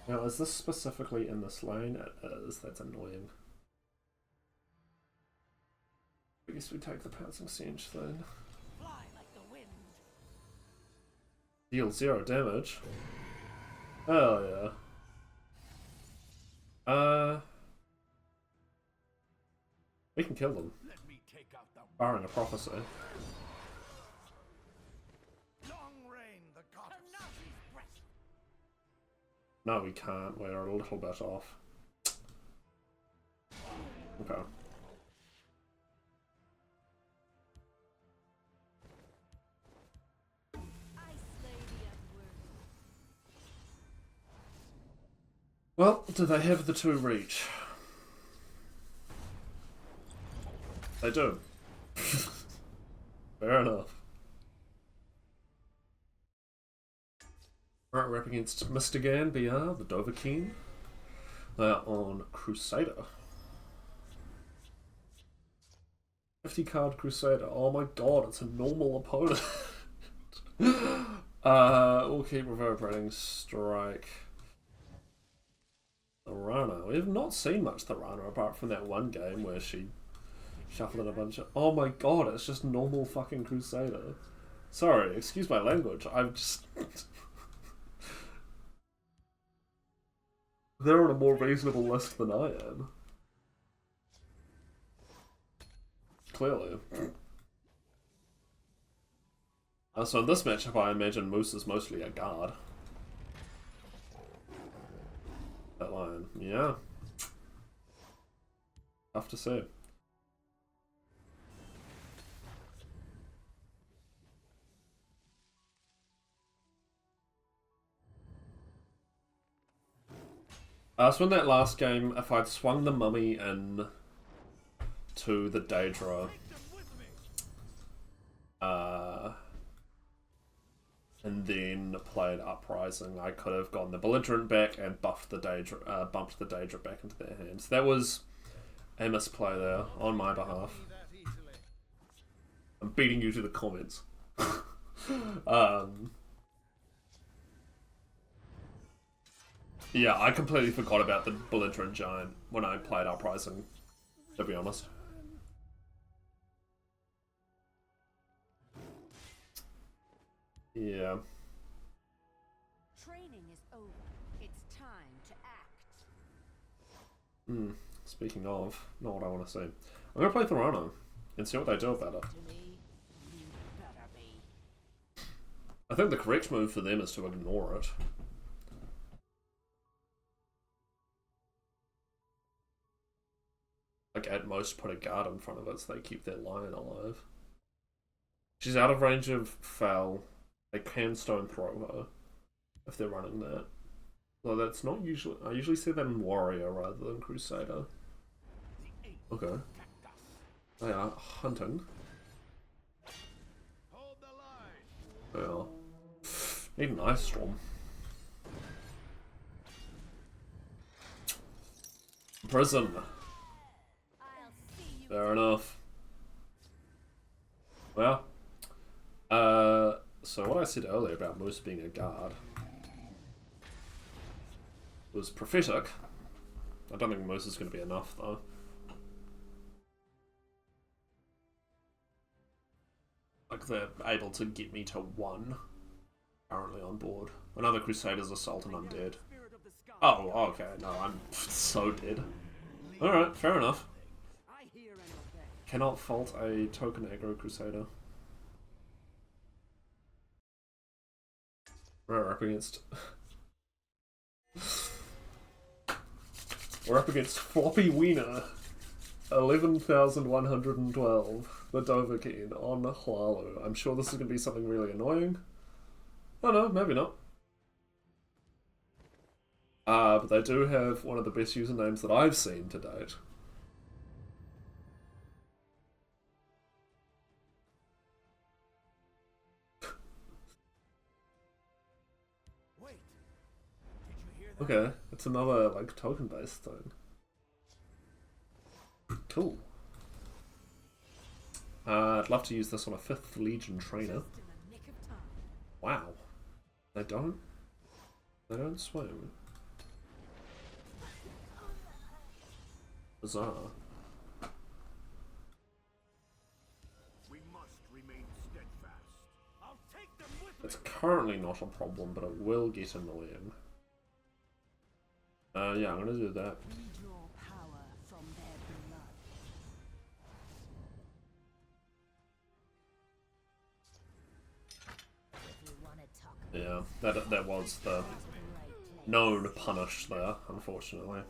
Now, is this specifically in this lane? It is. That's annoying. I guess we take the Pouncing Siege then. Fly like the wind. Deal 0 damage. Hell yeah. We can kill them. Let me take out the Barring a prophecy. long reign, the goddess. Tanaki's breast. No, we can't. We're a little bit off. Okay. I slay the upward. Well, do they have the 2 reach? They do. Fair enough. Right, we're up against Mr. Gan BR, the Dovahkiin. They're on Crusader. 50 card Crusader. Oh my god, it's a normal opponent. We'll keep Reverberating Strike. Thorana. We have not seen much Thorana apart from that one game where she shuffled in a bunch of... Oh my god, it's just normal fucking Crusader. Sorry, excuse my language. I'm just... They're on a more reasonable list than I am. Clearly. So in this matchup, I imagine Moose is mostly a guard. That lion, yeah. Tough to see. So in that last game, if I'd swung the mummy in to the Daedra, and then played Uprising, I could have gotten the Belligerent back and bumped the Daedra back into their hands. That was a misplay there on my behalf. I'm beating you to the comments. Yeah, I completely forgot about the Belligerent Giant when I played Uprising, to be honest. Yeah. Training is over. It's time to act. Speaking of, not what I want to see. I'm gonna play Thorano and see what they do about it. To me, you better be. I think the correct move for them is to ignore it. Like, at most put a guard in front of it so they keep their lion alive. She's out of range of Fel. They can stone throw her if they're running that. Well, that's not usually... I usually see that in Warrior rather than Crusader. Okay. They are hunting. Hold the line. They are. Need an Ice Storm. Prison. I'll see you. Fair enough. Well, so what I said earlier about Moose being a guard was prophetic. I don't think Moose is going to be enough, though. Like, they're able to get me to 1 currently on board. Another Crusader's Assault and Undead. Oh, okay, no, I'm so dead. Alright, fair enough. I hear and obey. Cannot fault a token aggro Crusader. We're up against... We're up against Floppy Wiener. 11,112. The Dovahkiin on Hlaalu. I'm sure this is going to be something really annoying. Oh no, maybe not. But they do have one of the best usernames that I've seen to date. Wait. Did you hear that? Okay, it's another, like, token-based thing. Cool. I'd love to use this on a 5th Legion trainer. Just in the nick of time. Wow. They don't? They don't swim. Bizarre. We must remain steadfast. I'll take them with me. It's currently not a problem, but it will get annoying. Yeah, I'm gonna do that. We draw power from their blood. If you want to talk Yeah, that was the about right known punish there, unfortunately.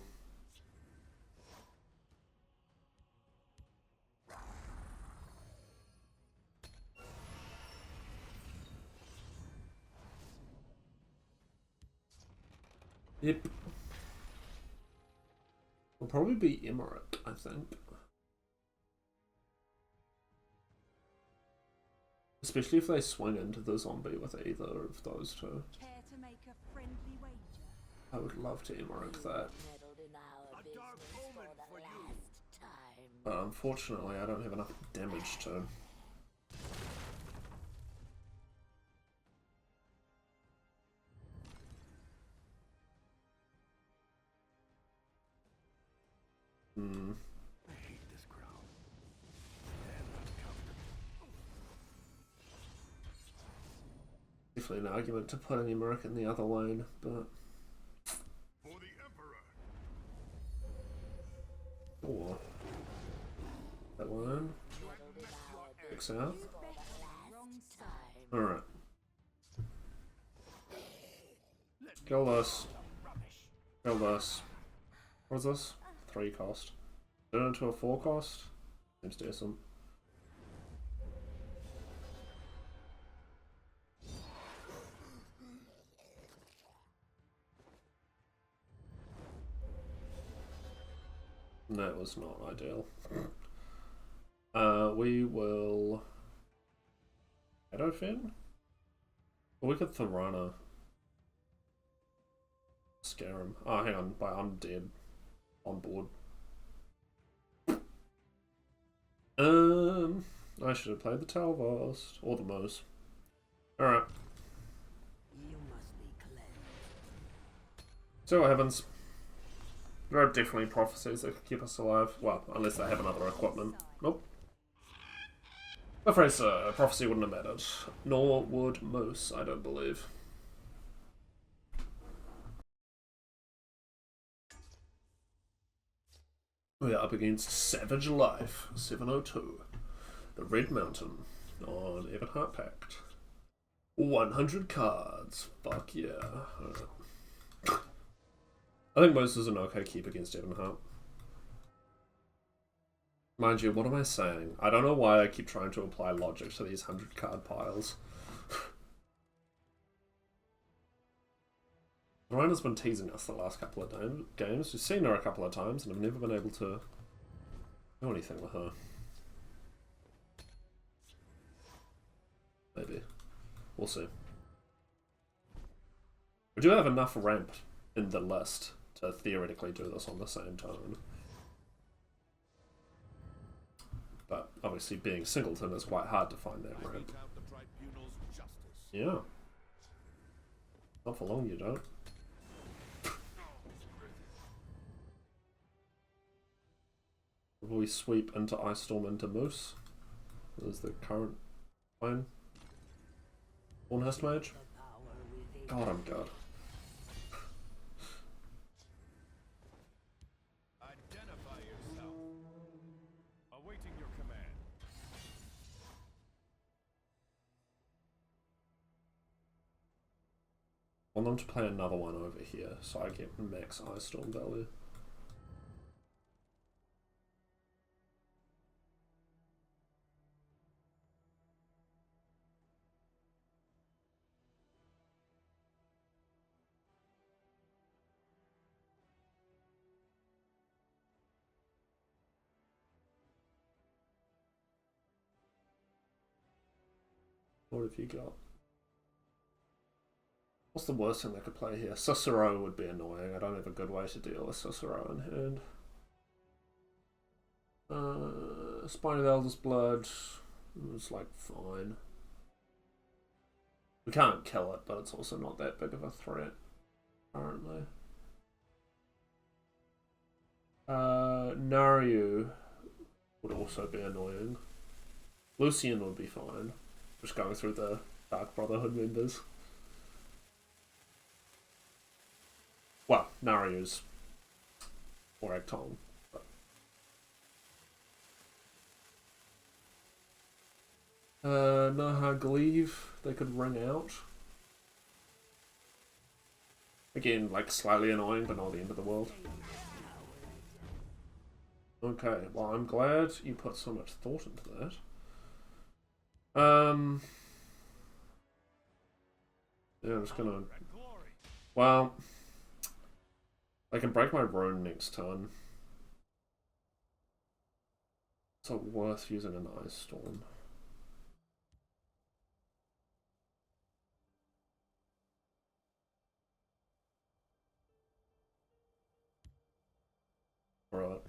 Yep. Will probably be Emmerich, I think. Especially if they swing into the zombie with either of those two. Care to make a friendly wager? I would love to Emmerich that. meddled in our A dark business omen for for the you. last time. But unfortunately, I don't have enough damage to. I hate this crowd. And uncomfortable. Definitely an argument to put an Emmerich in the other lane, but. For the Emperor. Or. That one. Meddled in our Fix business out. for the Wrong last side. time. Alright. Kill this. Rubbish. Kill this. What is this? 3 cost. Turn it into a 4 cost? Seems decent. That was not ideal. We will Shadowfen? Or we could Thorana. Scare him. Oh, hang on. I'm dead. On board. I should have played the Telvanni or the Moose. Alright. You must be cleansed. See what happens. There are definitely prophecies that could keep us alive. Well, unless they have another equipment. Nope. I'm afraid so. A prophecy wouldn't have mattered. Nor would Moose, I don't believe. We are up against Savage Life, 702. The Red Mountain on Ebonheart Pact. 100 cards. Fuck yeah. I think Moose is an okay keep against Ebonheart. Mind you, what am I saying? I don't know why I keep trying to apply logic to these 100 card piles. Rhina's been teasing us the last couple of games. We've seen her a couple of times and I've never been able to do anything with her. Maybe. We'll see. We do have enough ramp in the list to theoretically do this on the same turn. But obviously being Singleton is quite hard to find that ramp. Yeah. Not for long you don't. Will we sweep into Ice Storm into Moose? Is the current plan? Hornhurst Mage? God, I'm good. Identify yourself. Awaiting your command. I want them to play another one over here so I get max Ice Storm value. What have you got? What's the worst thing they could play here? Cicero would be annoying. I don't have a good way to deal with Cicero in hand. Spine of Elder's Blood. It's like fine. We can't kill it, but it's also not that big of a threat currently. Naryu would also be annoying. Lucian would be fine. Just going through the Dark Brotherhood members. Well, Naryu's or Actong. Naha Gleave, they could ring out. Again, like slightly annoying, but not the end of the world. Okay, well I'm glad you put so much thought into that. Yeah, I'm just gonna... Well... I can break my rune next turn. So worth using an Ice Storm. Right.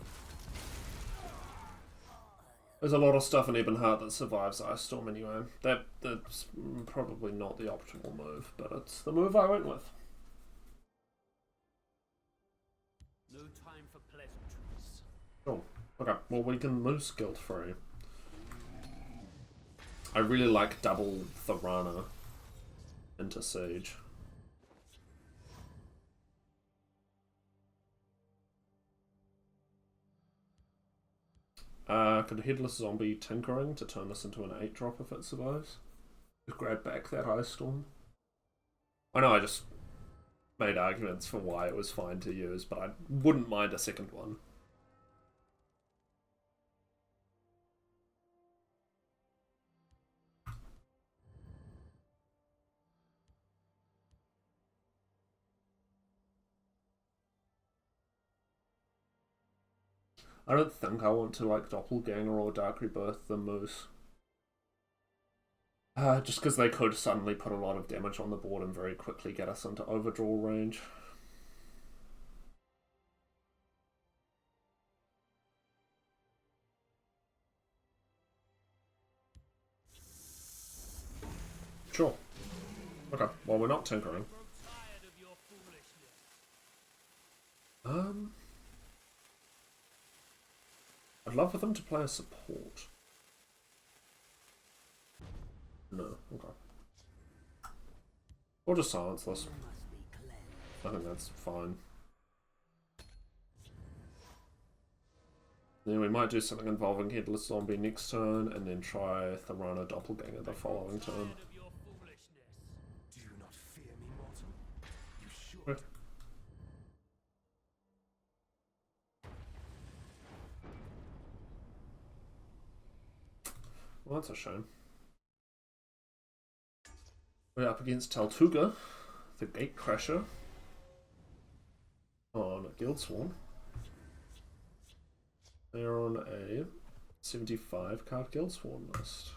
There's a lot of stuff in Ebonheart that survives Ice Storm anyway. That's probably not the optimal move, but it's the move I went with. No time for pleasantries. Oh, okay. Well, we can Moose guild free. I really like double Thorana into Siege. Could Headless Zombie Tinkering to turn this into an 8-drop if it survives? Just grab back that Ice Storm. I know I just made arguments for why it was fine to use, but I wouldn't mind a second one. I don't think I want to like Doppelganger or Dark Rebirth the Moose. Just because they could suddenly put a lot of damage on the board and very quickly get us into overdraw range. Sure. Okay, well we're not tinkering. I'd love for them to play a support. No, okay. Or just silence this. I think that's fine. Then we might do something involving Headless Zombie next turn, and then try Thirana Doppelganger the following turn. Do you not fear me, mortal? You should. Well, that's a shame. We're up against Taltuga, the Gatecrasher, on Guildsworn. They're on a 75 card Guildsworn list.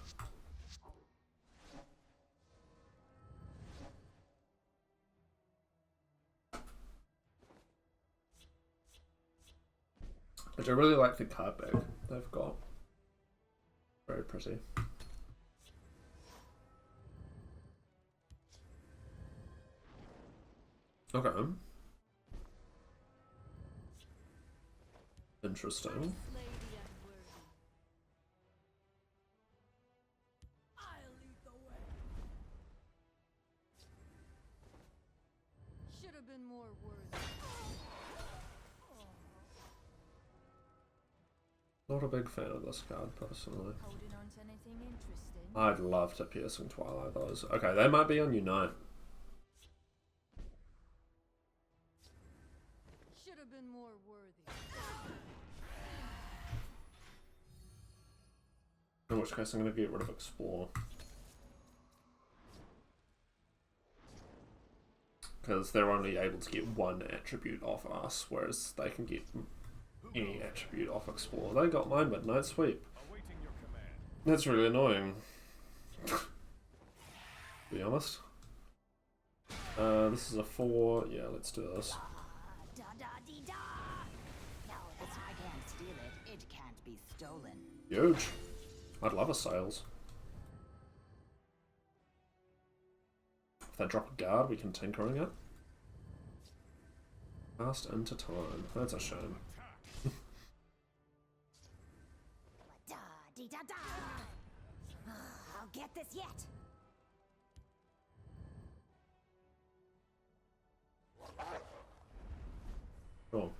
Which I really like the card back they've got. Very pretty. Okay. Interesting. Should have been more worthy. Not a big fan of this card, personally. Holding on to anything interesting? I'd love to Piercing Twilight those. Okay, they might be on Unite. Should have been more worthy. In which case I'm going to get rid of Explore. Because they're only able to get one attribute off us, whereas they can get any attribute off Explore. They got my Midnight Sweep. That's really annoying. To be honest. This is a 4. Yeah, let's do this. Da da dee da. No, that's I can't steal it. It can't be stolen. Huge. I'd love a Sales. If they drop a guard, we can Tinkering it. Cast into time. That's a shame. Da dee da da. I'll get this yet. Cool.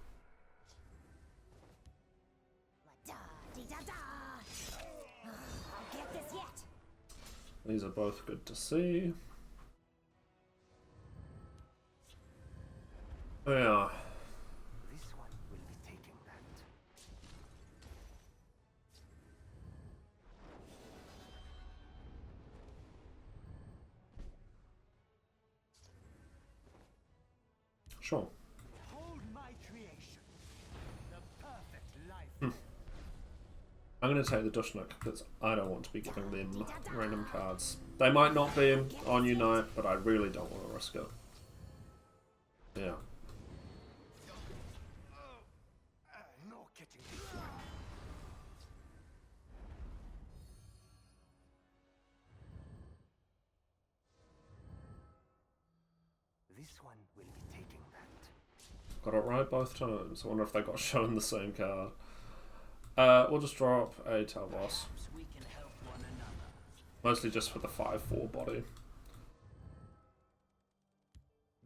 Da dee da da. I'll get this yet. These are both good to see. Yeah. This one will be taking that. Sure. Behold my creation. The perfect life. I'm going to take the Dushnook because I don't want to be giving them random cards. They might not be on Unite, but I really don't want to risk it. Yeah. No getting this one. This one will be taking that. Got it right both times. I wonder if they got shown the same card. We'll just drop a Talboss. We can help one another. Mostly just for the 5/4 body.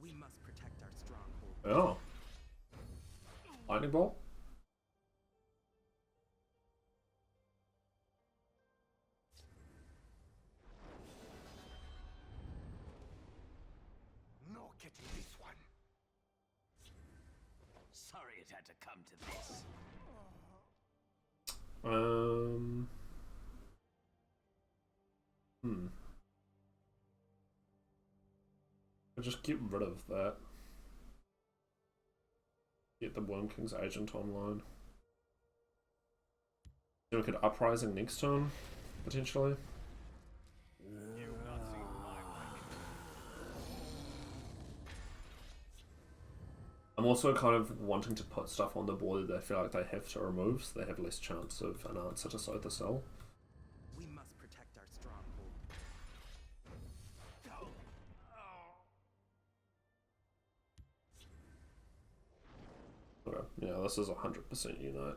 We must protect our stronghold. Oh. Lightning Bolt? No getting this one. Sorry it had to come to this. I'll just get rid of that. Get the Worm King's Agent online. Then we could Uprising next turn, potentially. I'm also kind of wanting to put stuff on the board that they feel like they have to remove, so they have less chance of an answer to Sow the Cell. We must protect our stronghold. Okay, yeah, this is 100% Unite.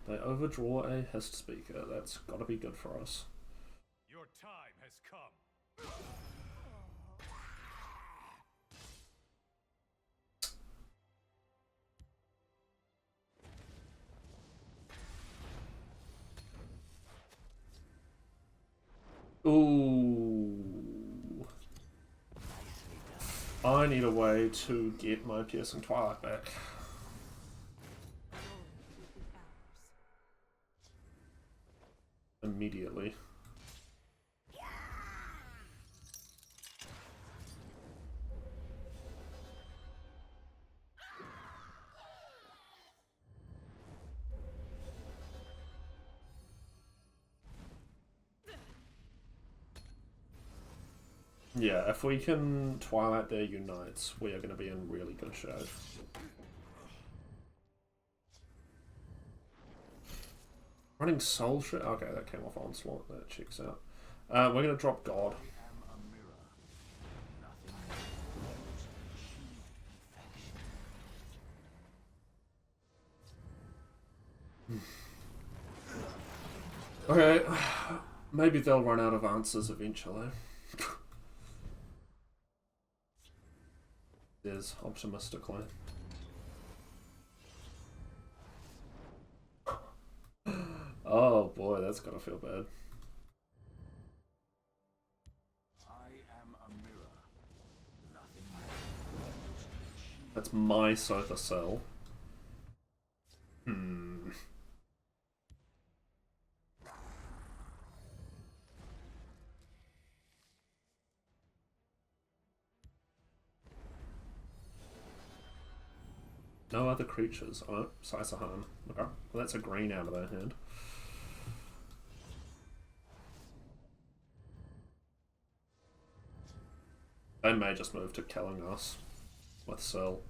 They overdraw a Hist Speaker, that's gotta be good for us. Your time has come. Ooh. I need a way to get my Piercing Twilight back. Immediately. Yeah, if we can Twilight their Unites, we are going to be in really good shape. Running Soul Shit? Okay, that came off Onslaught. That checks out. We're going to drop God. Okay, maybe they'll run out of answers eventually. There's optimistically. Oh boy, that's gotta feel bad. I am a mirror. Nothing. That's my Sow the Cell. Hmm. No other creatures. Oh, Saisahan. Okay. Well, that's a green out of their hand. They may just move to killing us with Cell.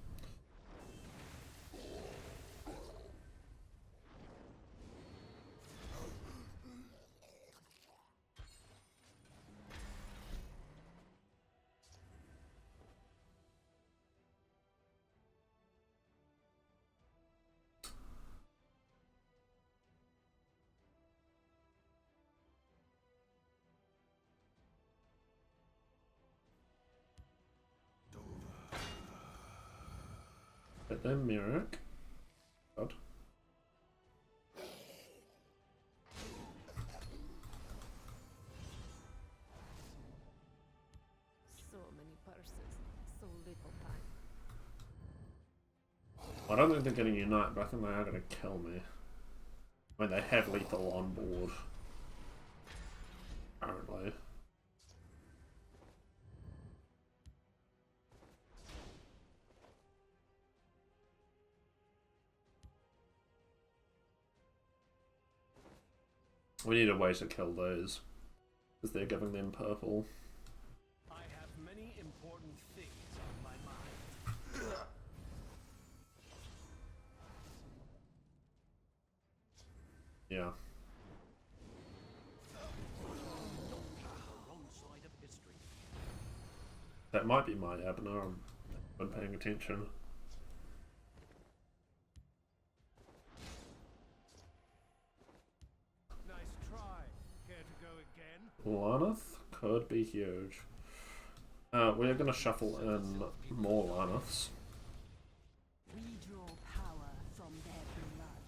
Hit them, Mirror. God. So many purses, so little time. I don't think they're getting Unite, but I think they are going to kill me. I mean, they have lethal on board. Apparently. We need a way to kill those. Because they're giving them purple. I have many important things on my mind. Yeah. Wrong side of history. That might be my Abner. I've been paying attention. Nice try. Care to go again? Laneth could be huge. We're going to shuffle in more Laneths. We draw power from their blood.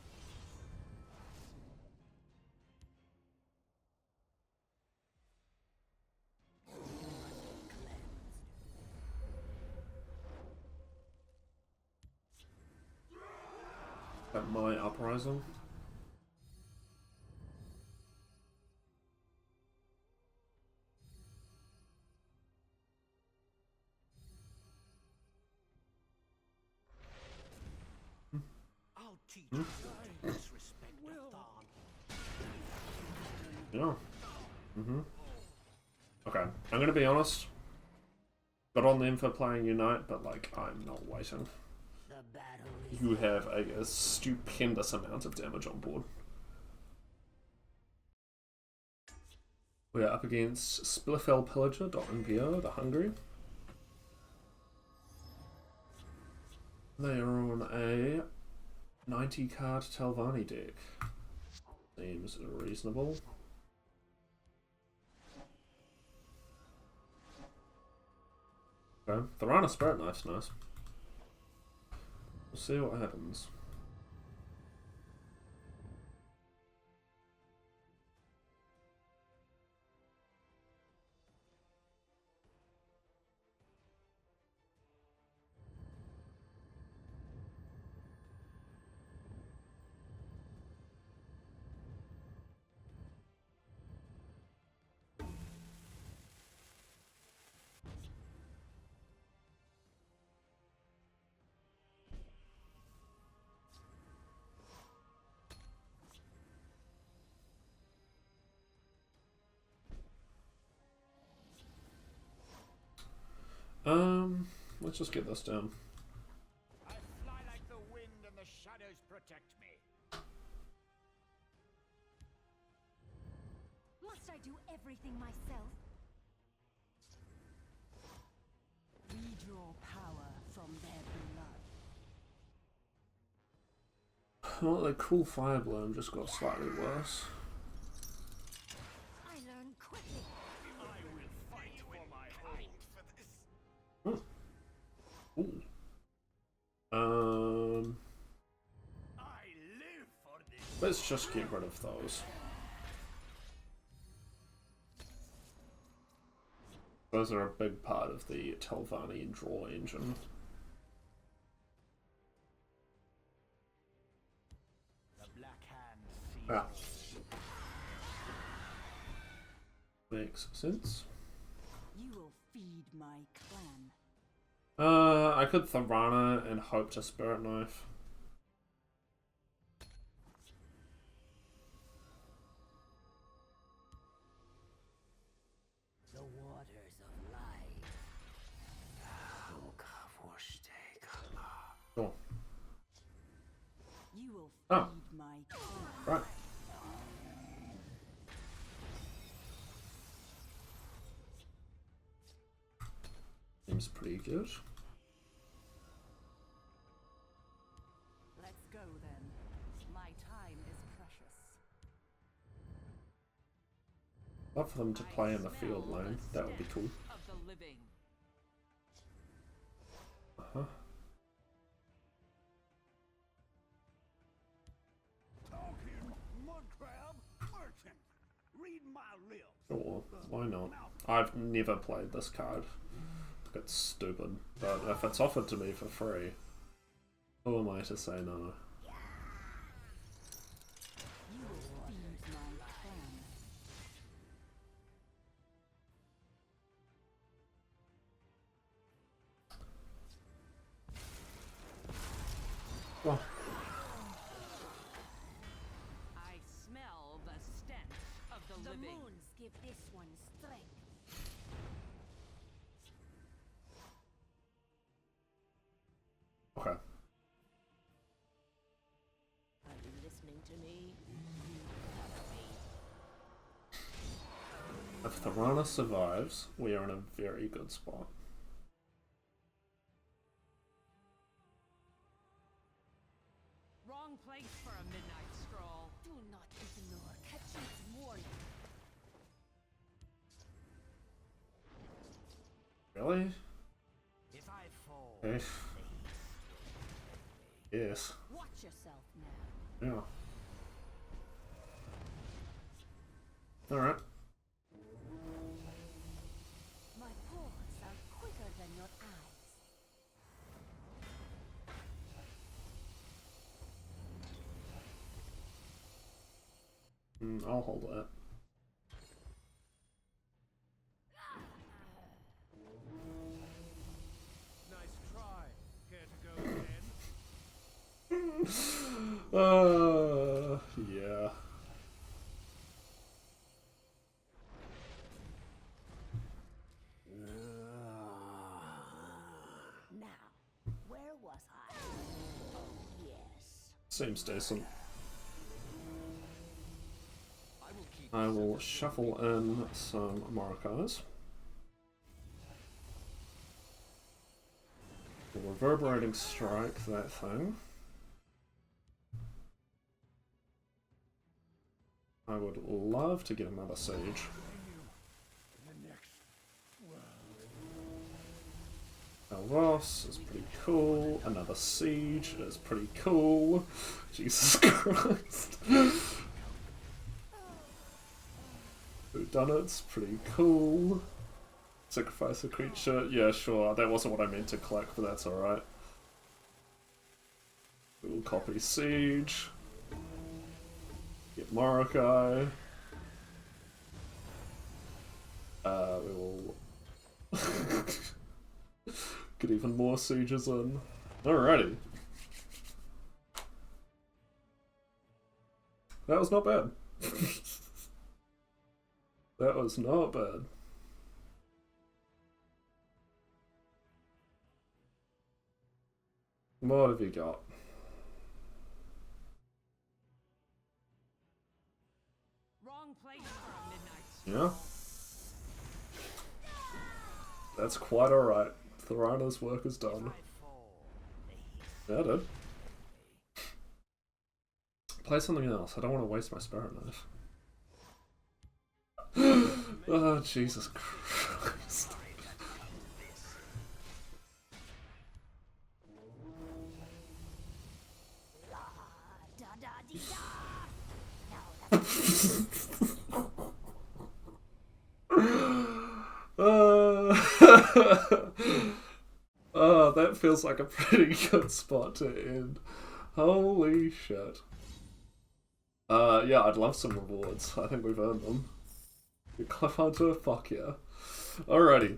At my Uprising. I'll teach you disrespect Thorn. Yeah. Okay, I'm gonna be honest. Got on them for playing Unite, but like, I'm not waiting. The battle is You have a stupendous amount of damage on board. We are up against Splifel Pillager, Dottingbeer, the Hungry. They are on a 90 card Telvanni deck. Seems reasonable. Okay, Thorana Spirit Knife's nice. We'll see what happens. Let's just get this down. I fly like the wind and the shadows protect me. Must I do everything myself? We draw power from their blood. Well, the cool Fire Bloom just got slightly worse. I learn quickly. I will fight for my home. Ooh. I live for this. Let's just get rid of those. Those are a big part of the Telvanni draw engine. The Black Hand sees Ah. Makes sense. You will feed my clan. I could Thorana and hope to Spirit Knife. the waters of life. Sure. You will feed Oh. my clan. Right. Seems pretty good. Let's go then. My time is precious. Love for them to play in the field lane. That would be cool. Of the living. Uh-huh. Talking mudcrab merchant. Read my lips. Sure, why not? I've never played this card. It's stupid. But if it's offered to me for free, who am I to say no? You will feed my clan. Well, I smell the stench of the The living. moons give this one strength. okay. Are you listening to me? If Thorana survives, we are in a very good spot. Wrong place for a midnight stroll. Do not ignore Kachit's warning. Really? If I fall, Okay. Yes. Watch yourself now. Yeah. Alright. My paws are quicker than your eyes. I'll hold that. nice try. Care to go again? Yeah. Where was I? Oh, yes. Seems decent. I will shuffle in some Maracais. Reverberating Strike, that thing. I would love to get another Siege. Ross is pretty cool. Another Siege is pretty cool. Jesus Christ. Whodunit's pretty cool. Sacrifice a creature. Yeah, sure. That wasn't what I meant to click, but that's alright. We'll copy Siege. Get Marakai. We will get even more Sieges in. Alrighty. That was not bad. That was not bad. What have you got? Wrong place for a midnight. Yeah. That's quite alright. Thorana's work is done. Yeah, I did. Play something else. I don't want to waste my Spirit Knife. Oh, Jesus Christ. Oh, that feels like a pretty good spot to end. Holy shit. Yeah, I'd love some rewards. I think we've earned them. Cliff Hunter, fuck yeah. Alrighty.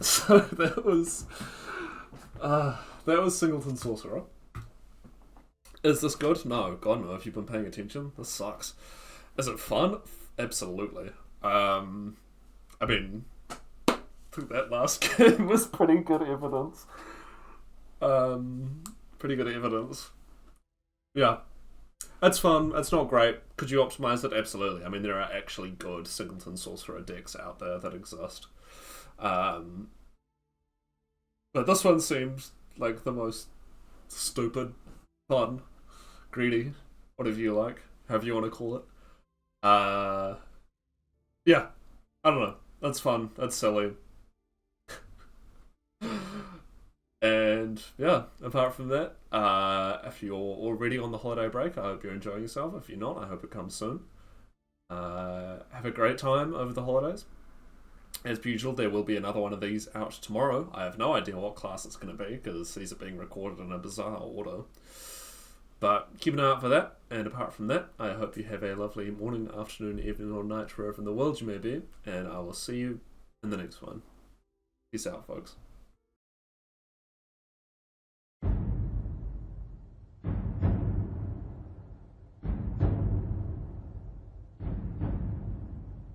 So that was Singleton Sorcerer. Is this good? No, God no, if you've been paying attention. This sucks. Is it fun? Absolutely. I mean, I think that last game was pretty good evidence. Pretty good evidence. Yeah. It's fun, it's not great. Could you optimize it? Absolutely. I mean, there are actually good Singleton Sorcerer decks out there that exist. But this one seems like the most stupid, fun, greedy, whatever you like, however you want to call it. Yeah, I don't know. That's fun, that's silly. And yeah, apart from that, if you're already on the holiday break, I hope you're enjoying yourself. If you're not, I hope it comes soon. Have a great time over the holidays. As per usual, there will be another one of these out tomorrow. I have no idea what class it's going to be, because these are being recorded in a bizarre order. But keep an eye out for that, and apart from that, I hope you have a lovely morning, afternoon, evening, or night, wherever in the world you may be, and I will see you in the next one. Peace out, folks.